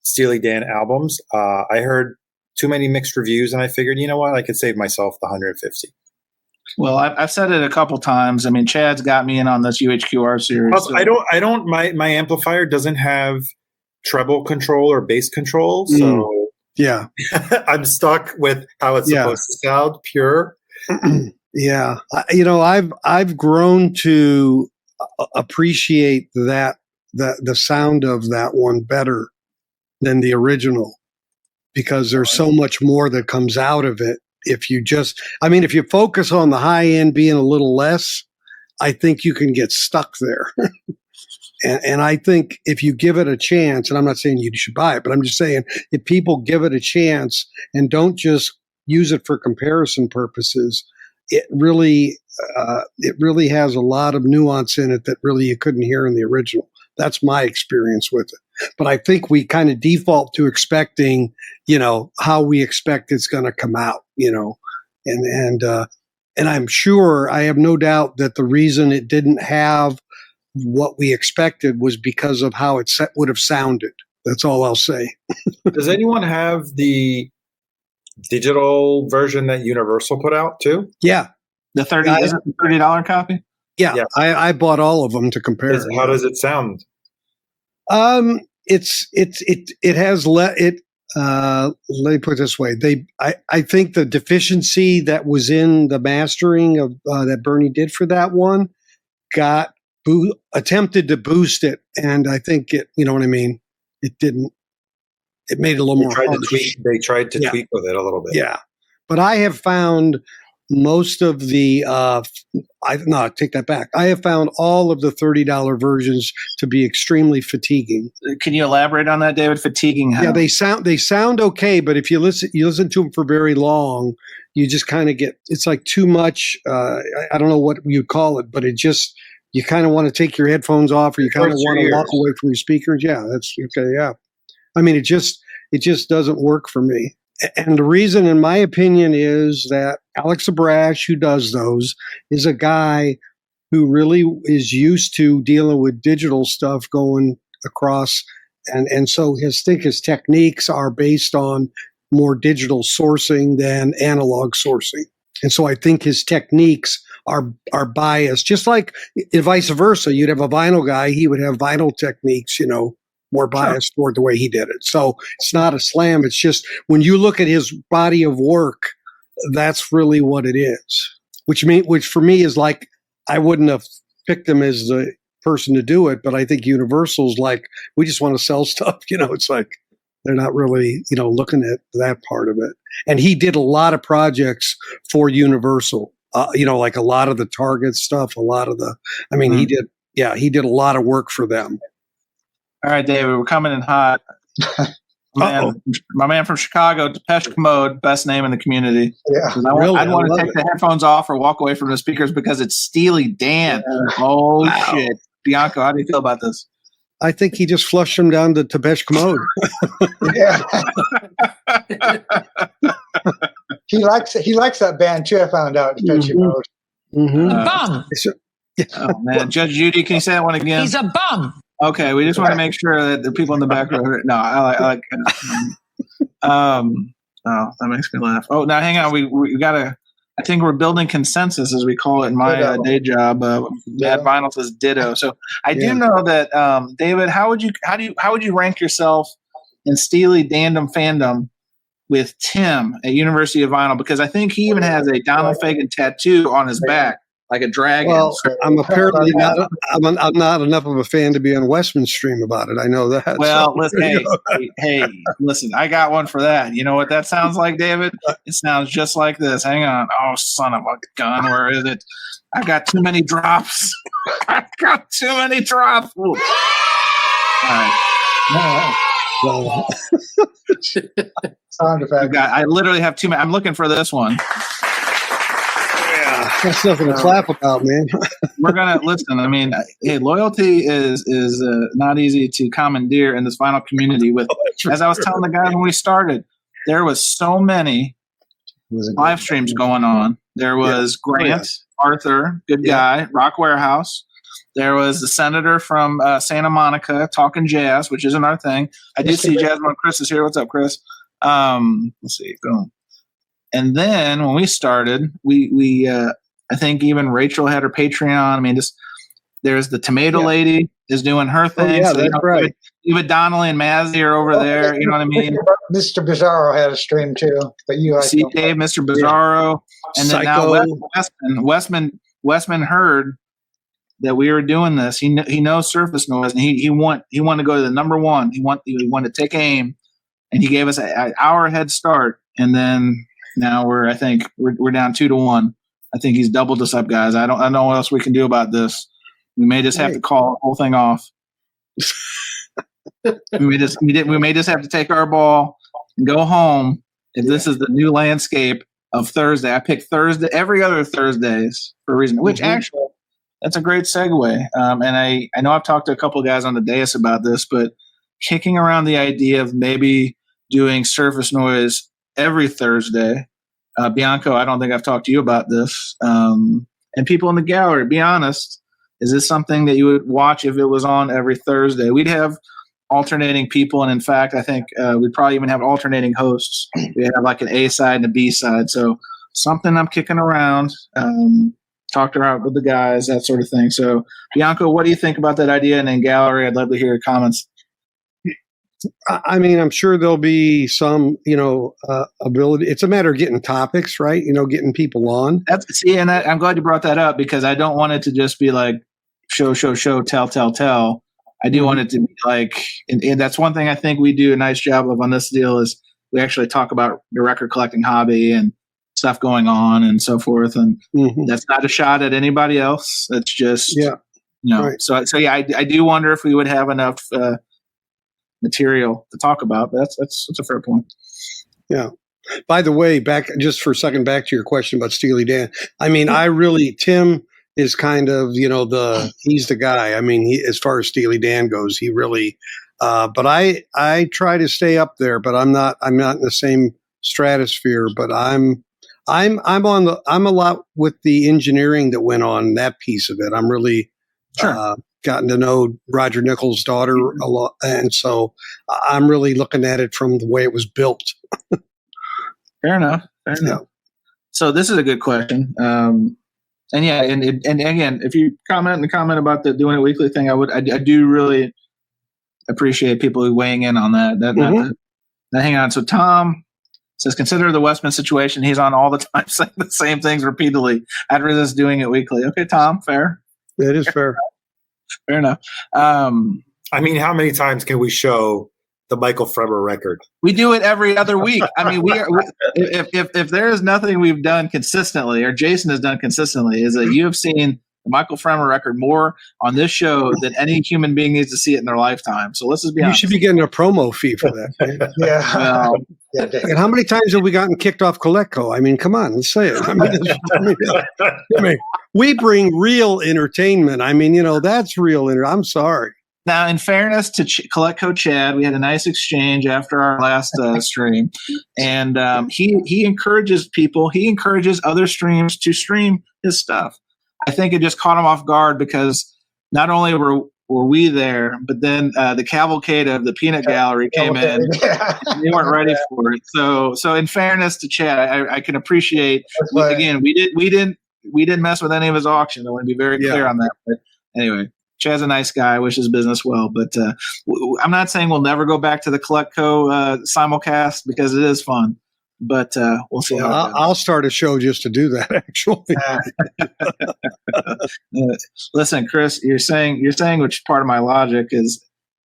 Steely Dan albums, I heard too many mixed reviews, and I figured, you know what, I could save myself the $150. Well, I've said it a couple times. I mean, Chad's got me in on this UHQR series. Plus, so. My amplifier doesn't have treble control or bass control, so yeah, I'm stuck with how it's supposed to sound, pure. Yeah, I've grown to appreciate that the sound of that one better than the original, because there's so much more that comes out of it. If you focus on the high end being a little less, I think you can get stuck there. and I think if you give it a chance, and I'm not saying you should buy it, but I'm just saying if people give it a chance and don't just use it for comparison purposes, it really has a lot of nuance in it that really you couldn't hear in the original. That's my experience with it. But I think we kind of default to expecting, how we expect it's going to come out, and I'm sure, I have no doubt that the reason it didn't have what we expected was because of how it would have sounded. That's all I'll say. Does anyone have the digital version that Universal put out too? Yeah. The $30 copy? Yeah. I bought all of them to compare. How does it sound? Let me put it this way. I think the deficiency that was in the mastering of that Bernie did for that one attempted to boost it, and I think it, you know what I mean? It didn't. It made it a little more harsh. They tried to tweak with it a little bit. Yeah, but I have found most of the I take that back. I have found all of the $30 versions to be extremely fatiguing. Can you elaborate on that, David? Fatiguing how? Yeah, they sound okay, but if you listen to them for very long, you just kind of get, it's like too much. I don't know what you'd call it, but you kind of want to take your headphones off, or you kind of want to walk away from your speakers. Yeah, that's okay. Yeah, I mean, it just doesn't work for me. And the reason, in my opinion, is that Alex Abrash, who does those, is a guy who really is used to dealing with digital stuff going across. And so his techniques are based on more digital sourcing than analog sourcing. And so I think his techniques are biased, just like vice versa. You'd have a vinyl guy, he would have vinyl techniques, more biased toward the way he did it. So it's not a slam. It's just when you look at his body of work, that's really what it is, which for me is like, I wouldn't have picked him as the person to do it, but I think Universal's like, we just want to sell stuff. It's like, they're not really, looking at that part of it. And he did a lot of projects for Universal, like a lot of the Target stuff, he did a lot of work for them. All right, David, we're coming in hot. My man from Chicago, Depeche Mode, best name in the community. Yeah, I'd want to take the headphones off or walk away from the speakers because it's Steely Dan. Yeah. Oh, wow. Shit. Bianco, how do you feel about this? I think he just flushed him down to Depeche Mode. Yeah. He likes that band too, I found out, Depeche Mode. Mm-hmm. Bum. Oh, man. Judge Judy, can you say that one again? He's a bum. Okay, we just want to make sure that the people in the back row. No, I like. Oh, that makes me laugh. Oh, now hang on. We gotta. I think we're building consensus, as we call it in my day job. Bad Vinyl says ditto. So I do know that, David. How would you rank yourself in Steely Dandom fandom with Tim at University of Vinyl? Because I think he even has a Donald Fagen tattoo on his back. Like a dragon. Well, I'm apparently not. I'm not enough of a fan to be on Westman Stream about it. I know that. Well, listen, hey, listen. I got one for that. You know what that sounds like, David? It sounds just like this. Hang on. Oh, son of a gun! Where is it? I got too many drops. I got too many drops. Ooh. All right. Sound effect. I literally have too many. I'm looking for this one. That's nothing to clap about, man. We're gonna listen. I mean, hey, loyalty is not easy to commandeer in this vinyl community. With, as I was telling the guys when we started, there was so many live streams going on. There was Grant Arthur, good guy, Rock Warehouse. There was the senator from Santa Monica talking jazz, which isn't our thing. I do see Jasmine Chris is here. What's up, Chris? Let's see. Boom. And then when we started, we I think even Rachel had her Patreon. I mean, there's the Tomato Lady is doing her thing. Oh, that's right. Even Donnelly and Mazzy are over there. You know what I mean? Mr. Bizarro had a stream too. But see Dave, Mr. Bizarro. And then now Westman heard that we were doing this. He knows Surface Noise, and he wanted to go to the number one. He wanted to take aim, and he gave us an hour head start. And then now we're down 2-1. I think he's doubled us up, guys. I don't know what else we can do about this. We may just have to call the whole thing off. we may just have to take our ball and go home. If this is the new landscape of Thursday, I pick Thursday every other Thursdays for a reason. Which actually, that's a great segue. And I know I've talked to a couple of guys on the dais about this, but kicking around the idea of maybe doing Surface Noise every Thursday. Bianco, I don't think I've talked to you about this. And people in the gallery, be honest, is this something that you would watch if it was on every Thursday? We'd have alternating people, and in fact, I think we'd probably even have alternating hosts. We'd have like an A side and a B side. So something I'm kicking around, talked around with the guys, that sort of thing. So Bianco, what do you think about that idea? And in gallery, I'd love to hear your comments. I mean, I'm sure there'll be some, ability. It's a matter of getting topics, right? Getting people on. I'm glad you brought that up because I don't want it to just be like show, tell. I do want it to be like, and that's one thing I think we do a nice job of on this deal is we actually talk about the record collecting hobby and stuff going on and so forth. And that's not a shot at anybody else. It's just, Right. So I do wonder if we would have enough material to talk about. But that's a fair point. Yeah. By the way, back just for a second, back to your question about Steely Dan. I mean, Tim is kind of, he's the guy. I mean, as far as Steely Dan goes, he really, but I try to stay up there, but I'm not in the same stratosphere, but I'm a lot with the engineering that went on that piece of it. I'm really, gotten to know Roger Nichols' daughter a lot, and so I'm really looking at it from the way it was built. Fair enough. So this is a good question. And again, if you comment about the doing it weekly thing, I do really appreciate people weighing in on that. Hang on. So Tom says, consider the Westman situation. He's on all the time saying the same things repeatedly. I'd resist doing it weekly. Okay, Tom, fair. That is fair. Fair enough. I mean, how many times can we show the Michael Fremer record? We do it every other week. I mean, if there is nothing we've done consistently, or Jason has done consistently, is that you have seen the Michael Fremer record more on this show than any human being needs to see it in their lifetime. So let's just be honest. You should be getting a promo fee for that. Yeah. Well, And how many times have we gotten kicked off Colecco? I mean, come on, let's say it. I mean, we bring real entertainment. I mean, that's real. I'm sorry. Now, in fairness to Colecco Chad, we had a nice exchange after our last stream, and he encourages people. He encourages other streams to stream his stuff. I think it just caught him off guard because not only were we there, but then the cavalcade of the Peanut Gallery came in. And they weren't ready for it. So in fairness to Chad, I can appreciate. Again, we didn't mess with any of his auction. I want to be very clear on that. But anyway, Chad's a nice guy. I wish his business well. But I'm not saying we'll never go back to the Colecco simulcast because it is fun. But we'll see how it goes. I'll start a show just to do that, actually. Listen, Chris, you're saying which part of my logic is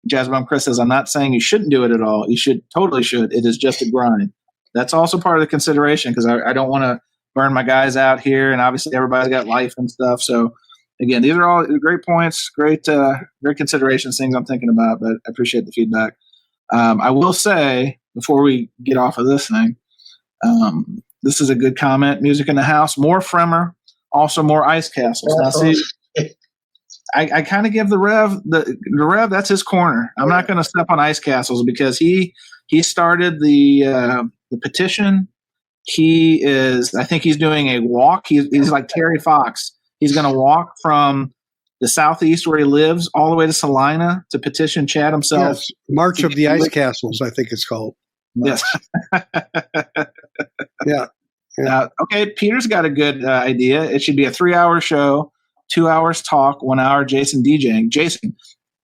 Jazz Bomb Chris says, I'm not saying you shouldn't do it at all. You totally should. It is just a grind. That's also part of the consideration because I don't want to burn my guys out here, and obviously everybody's got life and stuff. So again, these are all great points, great considerations, things I'm thinking about, but I appreciate the feedback. I will say before we get off of this thing, this is a good comment. Music in the house, more Fremer, also more Ice Castles. Now, see, I kind of give the Rev the Rev. That's his corner. I'm not going to step on Ice Castles because he started the petition. I think he's doing a walk. He's like Terry Fox. He's going to walk from the southeast where he lives all the way to Salina to petition Chad himself. Yes, March of the Ice Castles, I think it's called. Yes. Yeah. Okay, Peter's got a good idea. It should be a 3-hour show, 2 hours talk, 1 hour Jason DJing. Jason,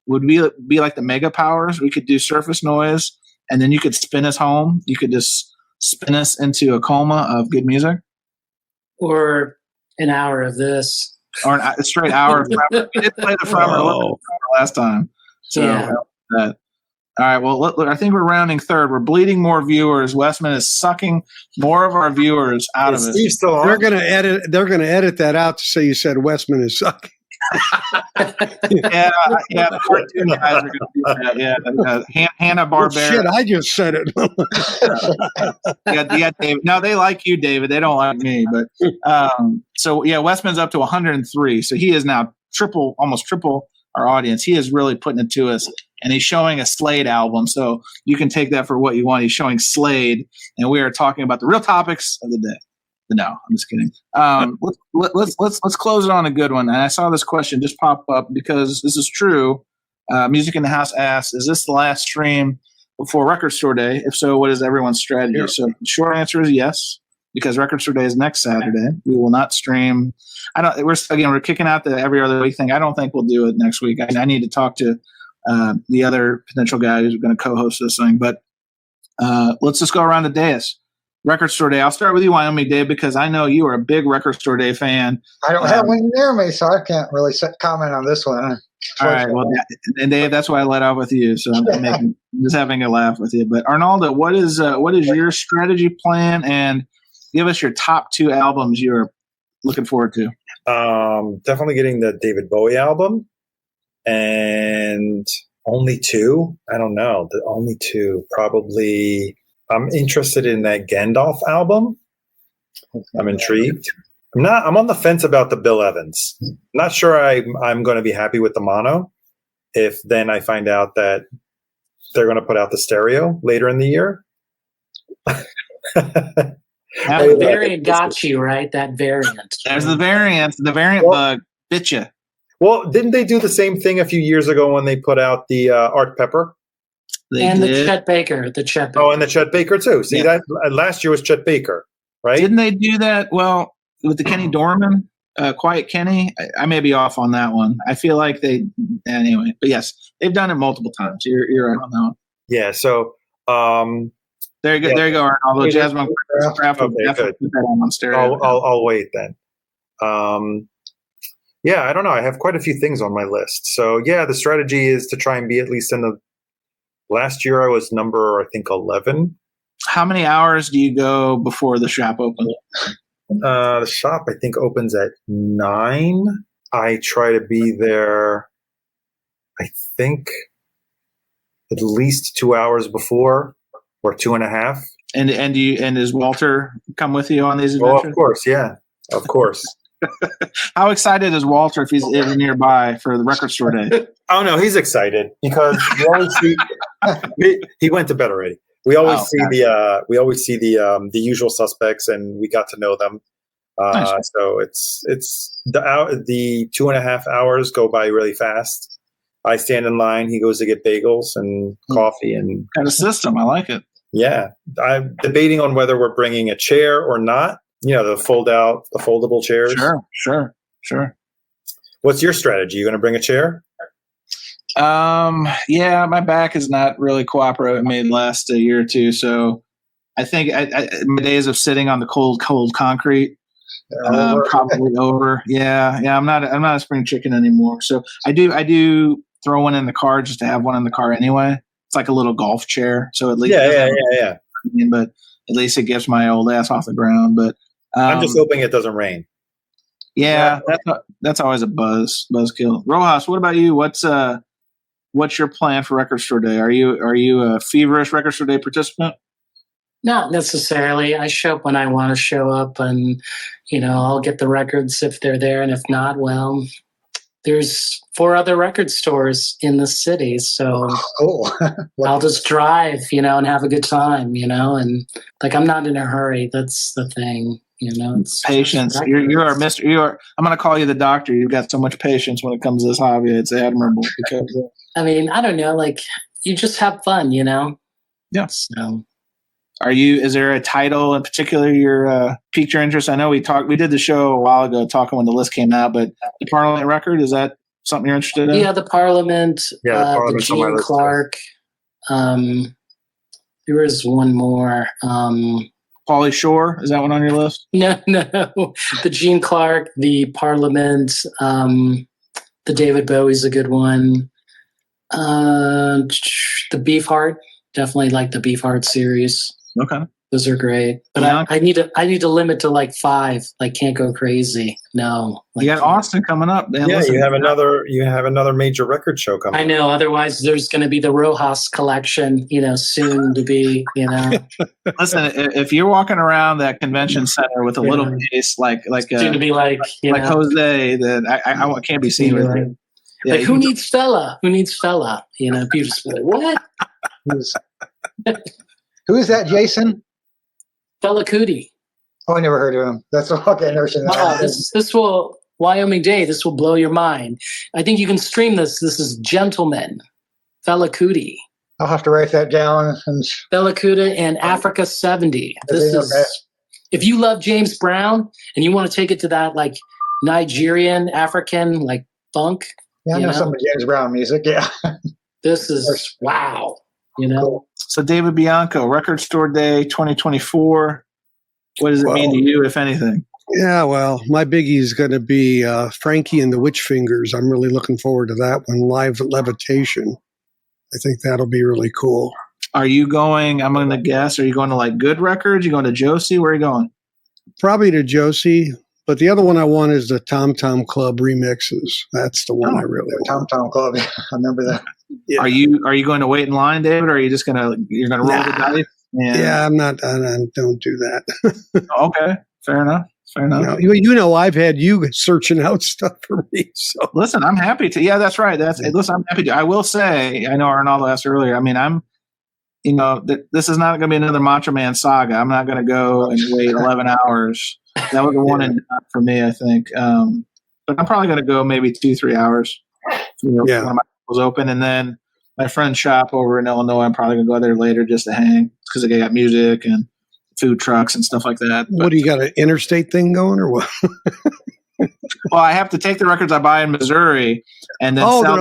would be like the Mega Powers. We could do surface noise, and then you could spin us home. You could just spin us into a coma of good music. Or an hour of this. Or a straight hour of Fremer. We did play the Fremer last time. So Yeah. All right, well, I think we're rounding third. We're bleeding more viewers. Westman is sucking more of our viewers out of it. Steve's still on? They're going to edit that out to say you said Westman is sucking. Yeah, the cartoon guys are going to do that. Yeah, Hanna-Barbera. Well, shit, I just said it. Yeah, David. No, they like you, David. They don't like me. But so Westman's up to 103. So he is now almost triple our audience. He is really putting it to us, and he's showing a Slade album. So you can take that for what you want. He's showing Slade, and we are talking about the real topics of the day. No, I'm just kidding. Let's close it on a good one. And I saw this question just pop up because this is true. Music in the House asks, is this the last stream before Record Store Day? If so, what is everyone's strategy? Yeah. So the short answer is yes, because Record Store Day is next Saturday. We will not stream. We're kicking out the every other week thing. I don't think we'll do it next week. I need to talk to the other potential guy who's going to co-host this thing. But let's just go around the dais. Record Store Day. I'll start with you, Wyoming Dave, because I know you are a big Record Store Day fan. I don't have one near me, so I can't really comment on this one. All right. Well, and Dave, that's why I let off with you. So I'm just having a laugh with you. But Arnaldo, what is your strategy plan? And give us your top 2 albums you're looking forward to. Definitely getting the David Bowie album. And only 2? I don't know. The only 2 probably. I'm interested in that Gandalf album. I'm intrigued. I'm on the fence about the Bill Evans. I'm not sure I'm going to be happy with the mono if then I find out that they're going to put out the stereo later in the year. That variant got you, right? That variant. There's the variant. The variant bug bit you. Well, didn't they do the same thing a few years ago when they put out the Art Pepper? And the Chet Baker. Oh, and the Chet Baker too. See that last year was Chet Baker, right? Didn't they do that? Well, with the Kenny Dorman, Quiet Kenny. I may be off on that one. I feel like they anyway. But yes, they've done it multiple times. You're right on that one. Yeah. So there you go. There you go, Arnaldo. Jasmine. Okay, good. Put that on stereo. I'll wait then. Yeah, I don't know. I have quite a few things on my list. So yeah, the strategy is to try and be at least in the. Last year I was number, I think, 11. How many hours do you go before the shop opens? The shop, I think, opens at 9. I try to be there, I think, at least 2 hours before, or 2.5. And does Walter come with you on these adventures? Oh, of course, yeah, of course. How excited is Walter if he's nearby for the record store day? Oh no, he's excited because we always see. He went to bed already. We always see the usual suspects, and we got to know them. Nice. So it's the 2.5 hours go by really fast. I stand in line. He goes to get bagels and coffee and kind of system. I like it. Yeah, I'm debating on whether we're bringing a chair or not. You know, the foldable chairs. Sure. What's your strategy? You going to bring a chair? Yeah, my back is not really cooperating with me the last year or two. So I think my days of sitting on the cold concrete probably over. Yeah. I'm not a spring chicken anymore. So I do throw one in the car just to have one in the car anyway. It's like a little golf chair. So at least yeah. But at least it gets my old ass off the ground. But I'm just hoping it doesn't rain. Yeah, that's always a buzzkill. Rojas, what about you? What's your plan for Record Store Day? Are you a feverish Record Store Day participant? Not necessarily. I show up when I want to show up, and I'll get the records if they're there, and if not, well, there's 4 other record stores in the city, so I'll just drive, and have a good time, and like I'm not in a hurry. That's the thing. It's patience. I'm going to call you the doctor. You've got so much patience when it comes to this hobby. It's admirable. Because I mean, I don't know. Like, you just have fun, Yeah. So, is there a title in particular you're piqued your interest? I know we did the show a while ago talking when the list came out, but the Parliament record, is that something you're interested in? Yeah, the Parliament. The Gene Clark. There was one more. Pauly Shore, is that one on your list? No. The Gene Clark, the Parliament, the David Bowie's a good one. The Beefheart, definitely like the Beefheart series. Okay, those are great. But I need to limit to like 5. Like, can't go crazy. No, you got Austin coming up. Man. Yeah, you have another major record show coming. I know. Otherwise, there's going to be the Rojas collection. Soon to be. Listen, if you're walking around that convention center with a little case like soon to be like Jose, then I can't be seen with him. Yeah, who needs fella? Who needs fella? People just be like, what? Who is that, Jason? Fella Cootie. Oh, I never heard of him. That's okay. I never seen that. This will Wyoming Dave. This will blow your mind. I think you can stream this. This is Gentleman, Fella Cootie. I'll have to write that down. Fella Cootie and Africa 70. If you love James Brown and you want to take it to that like Nigerian African like funk. Yeah, I know some of James Brown music. Yeah. This is wow. Cool. So David Bianco, Record Store Day 2024. What does it mean to you, if anything? Yeah, well, my biggie is going to be Frankie and the Witch Fingers. I'm really looking forward to that one, live at Levitation. I think that'll be really cool. Are you going, I'm going to guess, are you going to like Good Records? You going to Josie? Where are you going? Probably to Josie. But the other one I want is the Tom Tom Club remixes. That's the one I really want. Tom Tom Club. I remember that. Yeah. Are you going to wait in line, David, or are you just going to roll the dice? Yeah, I'm not. I don't do that. Okay, fair enough. I've had you searching out stuff for me. So listen, I'm happy to. Yeah, that's right. Listen, I'm happy to. I will say, I know Arnaldo asked earlier. I mean, this is not going to be another Macho Man saga. I'm not going to go and wait 11 hours. That was a one and done for me, I think. But I'm probably going to go maybe 2-3 hours. When my was open, and then my friend's shop over in Illinois, I'm probably going to go there later just to hang because they got music and food trucks and stuff like that. What do you got, an interstate thing going or what? Well, I have to take the records I buy in Missouri and then sell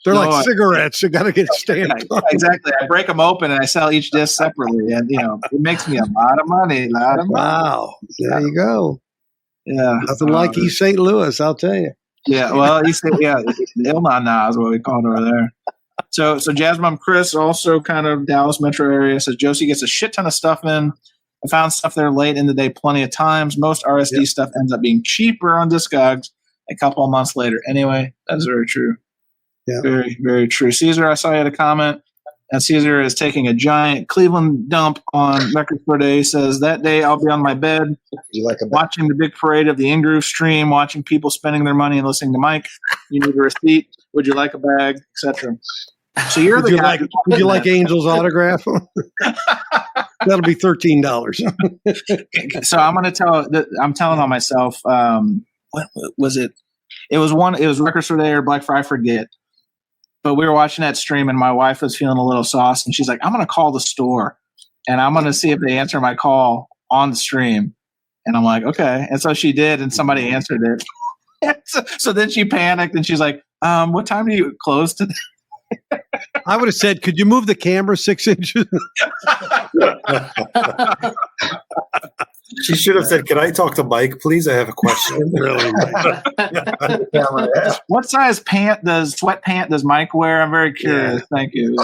they're like cigarettes. You got to get stamped. Exactly. I break them open and I sell each disc separately, and it makes me a lot of money. Wow, there you go. Yeah, nothing like East St. Louis, I'll tell you. Yeah, well, Il-Na-Na is what we call it over there. So Jazz Mom Chris, also kind of Dallas metro area, says Josie gets a shit ton of stuff in. I found stuff there late in the day plenty of times. Most RSD stuff ends up being cheaper on Discogs a couple of months later. Anyway, that's very true. Yeah. Very, very true. Caesar, I saw you had a comment. And Caesar is taking a giant Cleveland dump on Records Per Day. He says, that day I'll be on my bed watching the big parade of the In-Groove stream, watching people spending their money and listening to Mike. You need a receipt. Would you like a bag, etc. So you're the guy. Would you like Angel's autograph? That'll be $13. So I'm telling on myself. What was it? It was Records Per Day or Black Friday, I forget. But we were watching that stream, and my wife was feeling a little sauce, and she's like, I'm going to call the store, and I'm going to see if they answer my call on the stream. And I'm like, okay. And so she did, and somebody answered it. so then she panicked, and she's like, what time do you close today? I would have said, could you move the camera 6 inches? She should have said, can I talk to Mike, please? I have a question. Really, What size sweat pant does Mike wear? I'm very curious. Yeah. Thank you.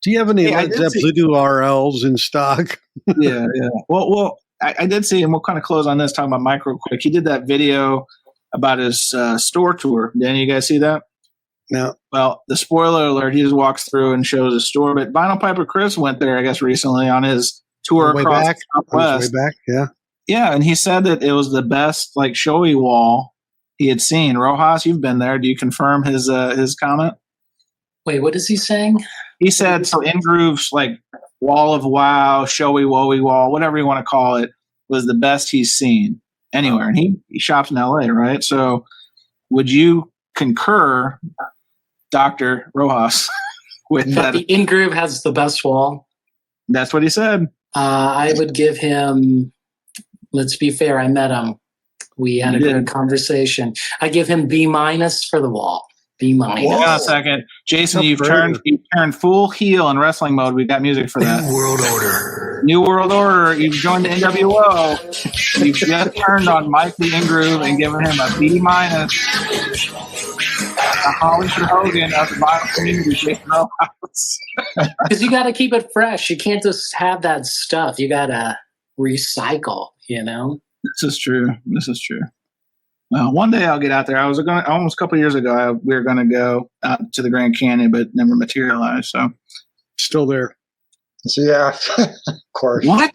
Do you have any Led Zeppelin RLs in stock? Yeah. Well, I did see, and we'll kind of close on this, talking about Mike real quick. He did that video about his store tour. Didn't you guys see that? No. Well, the spoiler alert, he just walks through and shows his store. But Vinyl Piper Chris went there, I guess, recently on his tour across the Southwest. Way back, yeah. Yeah, and he said that it was the best, like, showy wall he had seen. Rojas, you've been there. Do you confirm his comment? Wait, what is he saying? He said, so In-Groove's, like, wall of wow, showy, wowy wall, whatever you want to call it, was the best he's seen anywhere. And he shops in L.A., right? So would you concur, Dr. Rojas, with that? The In-Groove has the best wall. That's what he said. I would give him, let's be fair, I met him. We had a good conversation. I give him B- for the wall. B-. Hang on a second. Jason, you've turned full heel in wrestling mode. We've got music for that. New World Order. You've joined the NWO. You've just turned on Mike the In-Groove and given him a B-. Hollywood Hogan of the vinyl community, Jason Roxas. Because you got to keep it fresh. You can't just have that stuff. You got to recycle, you know? This is true. Well, one day I'll get out there. Almost a couple of years ago, we were going to go out to the Grand Canyon, but never materialized. So, still there. So, yeah, of course. What?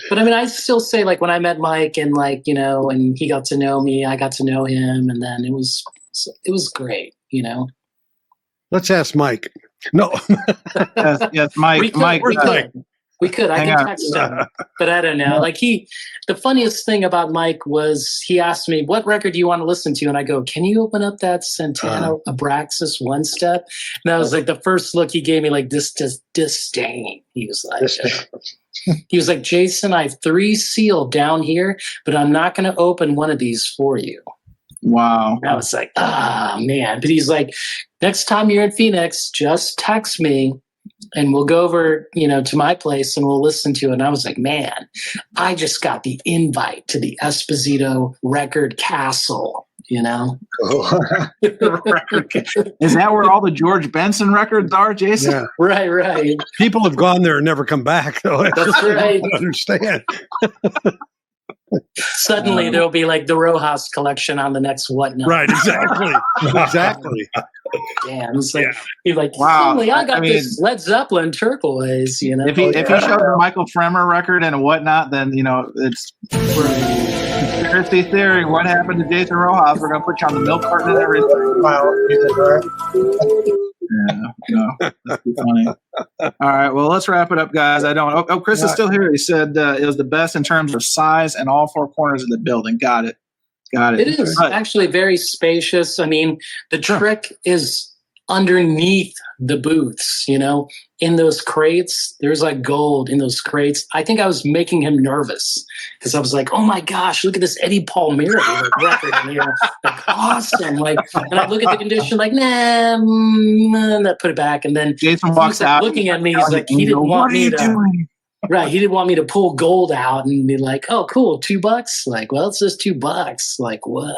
But I mean, I still say, like, when I met Mike and, like, you know, and he got to know me, I got to know him, and then it was great, you know? Let's ask Mike. No. yes, Mike. We could. I can text him, but I don't know. Like the funniest thing about Mike was he asked me, what record do you want to listen to? And I go, can you open up that Santana Abraxas One Step? And that was like the first look he gave me, like this disdain. He was like, Jason, I have 3 sealed down here, but I'm not going to open one of these for you. Wow. And I was like, man. But he's like, next time you're in Phoenix, just text me. And we'll go over, you know, to my place and we'll listen to it. And I was like, man, I just got the invite to the Esposito Record Castle, you know? Is that where all the George Benson records are, Jason? Yeah. Right. People have gone there and never come back, though. That's right. I don't understand. Suddenly there'll be like the Rojas collection on the next whatnot. Right, exactly. Damn, it's like you're like, wow. Suddenly I got this Led Zeppelin turquoise, you know. If he shows a Michael Fremer record and a whatnot, then you know it's conspiracy theory. What happened to Jason Rojas? We're gonna put you on the milk carton and everything. Yeah, no, that's too funny. All right, well, let's wrap it up, guys. Chris is still here. He said it was the best in terms of size and all 4 corners of the building. Got it. Got it. It is Right. actually very spacious. I mean, the trick is underneath the booths, in those crates. There's like gold in those crates. I think I was making him nervous because I was like, oh my gosh, look at this Eddie Palmieri record in here. Like, awesome. Like, and I look at the condition like, nah, I put it back. And then Jason walks out looking at me. He's like, he didn't want me to. Right, he didn't want me to pull gold out and be like, "Oh, cool, $2." Like, well, it's just $2. Like, what?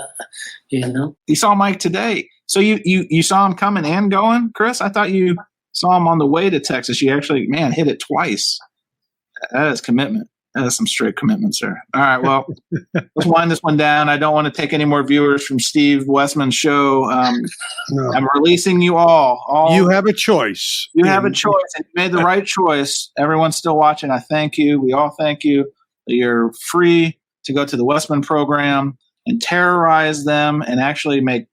You saw Mike today, so you saw him coming and going, Chris. I thought you saw him on the way to Texas. You actually, hit it twice. That is commitment. That is some straight commitment, sir. All right, well, let's wind this one down. I don't want to take any more viewers from Steve Westman's show. No. I'm releasing you all. You have a choice. You have a choice, and you made the right choice. Everyone's still watching. I thank you. We all thank you. You're free to go to the Westman program and terrorize them and actually make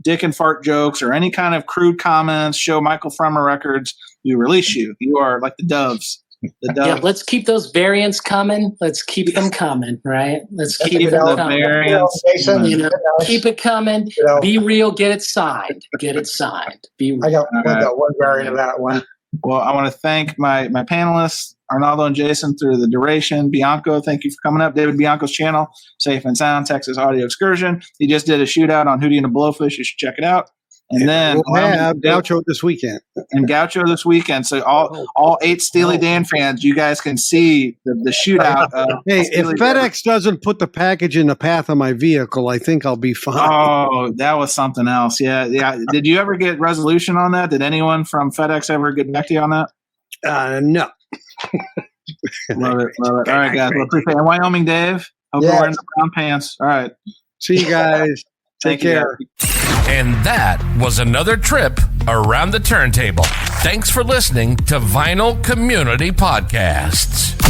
dick and fart jokes or any kind of crude comments, show Michael Fremer records. We release you. You are like the doves. Yeah, let's keep those variants coming. Let's keep them coming, right? Let's keep the them coming. variants. Jason, Keep it coming. Be real. Get it signed. Get it signed. Be real. I got one variant of that one. Well, I want to thank my panelists, Arnaldo and Jason, through the duration. Bianco, thank you for coming up. David Bianco's channel, Safe and Sound, Texas Audio Excursion. He just did a shootout on Hootie and the Blowfish. You should check it out. And then we'll have Gaucho this weekend. And Gaucho this weekend. So all 8 Steely Dan fans, you guys can see the shootout. Hey, if FedEx doesn't put the package in the path of my vehicle, I think I'll be fine. Oh, that was something else. Yeah. Did you ever get resolution on that? Did anyone from FedEx ever get back to you on that? No. Love it. All right, guys. Well, appreciate it. Wyoming Dave. Hope you're wearing the brown pants. All right. See you guys. Take care. And that was another trip around the turntable. Thanks for listening to Vinyl Community Podcasts.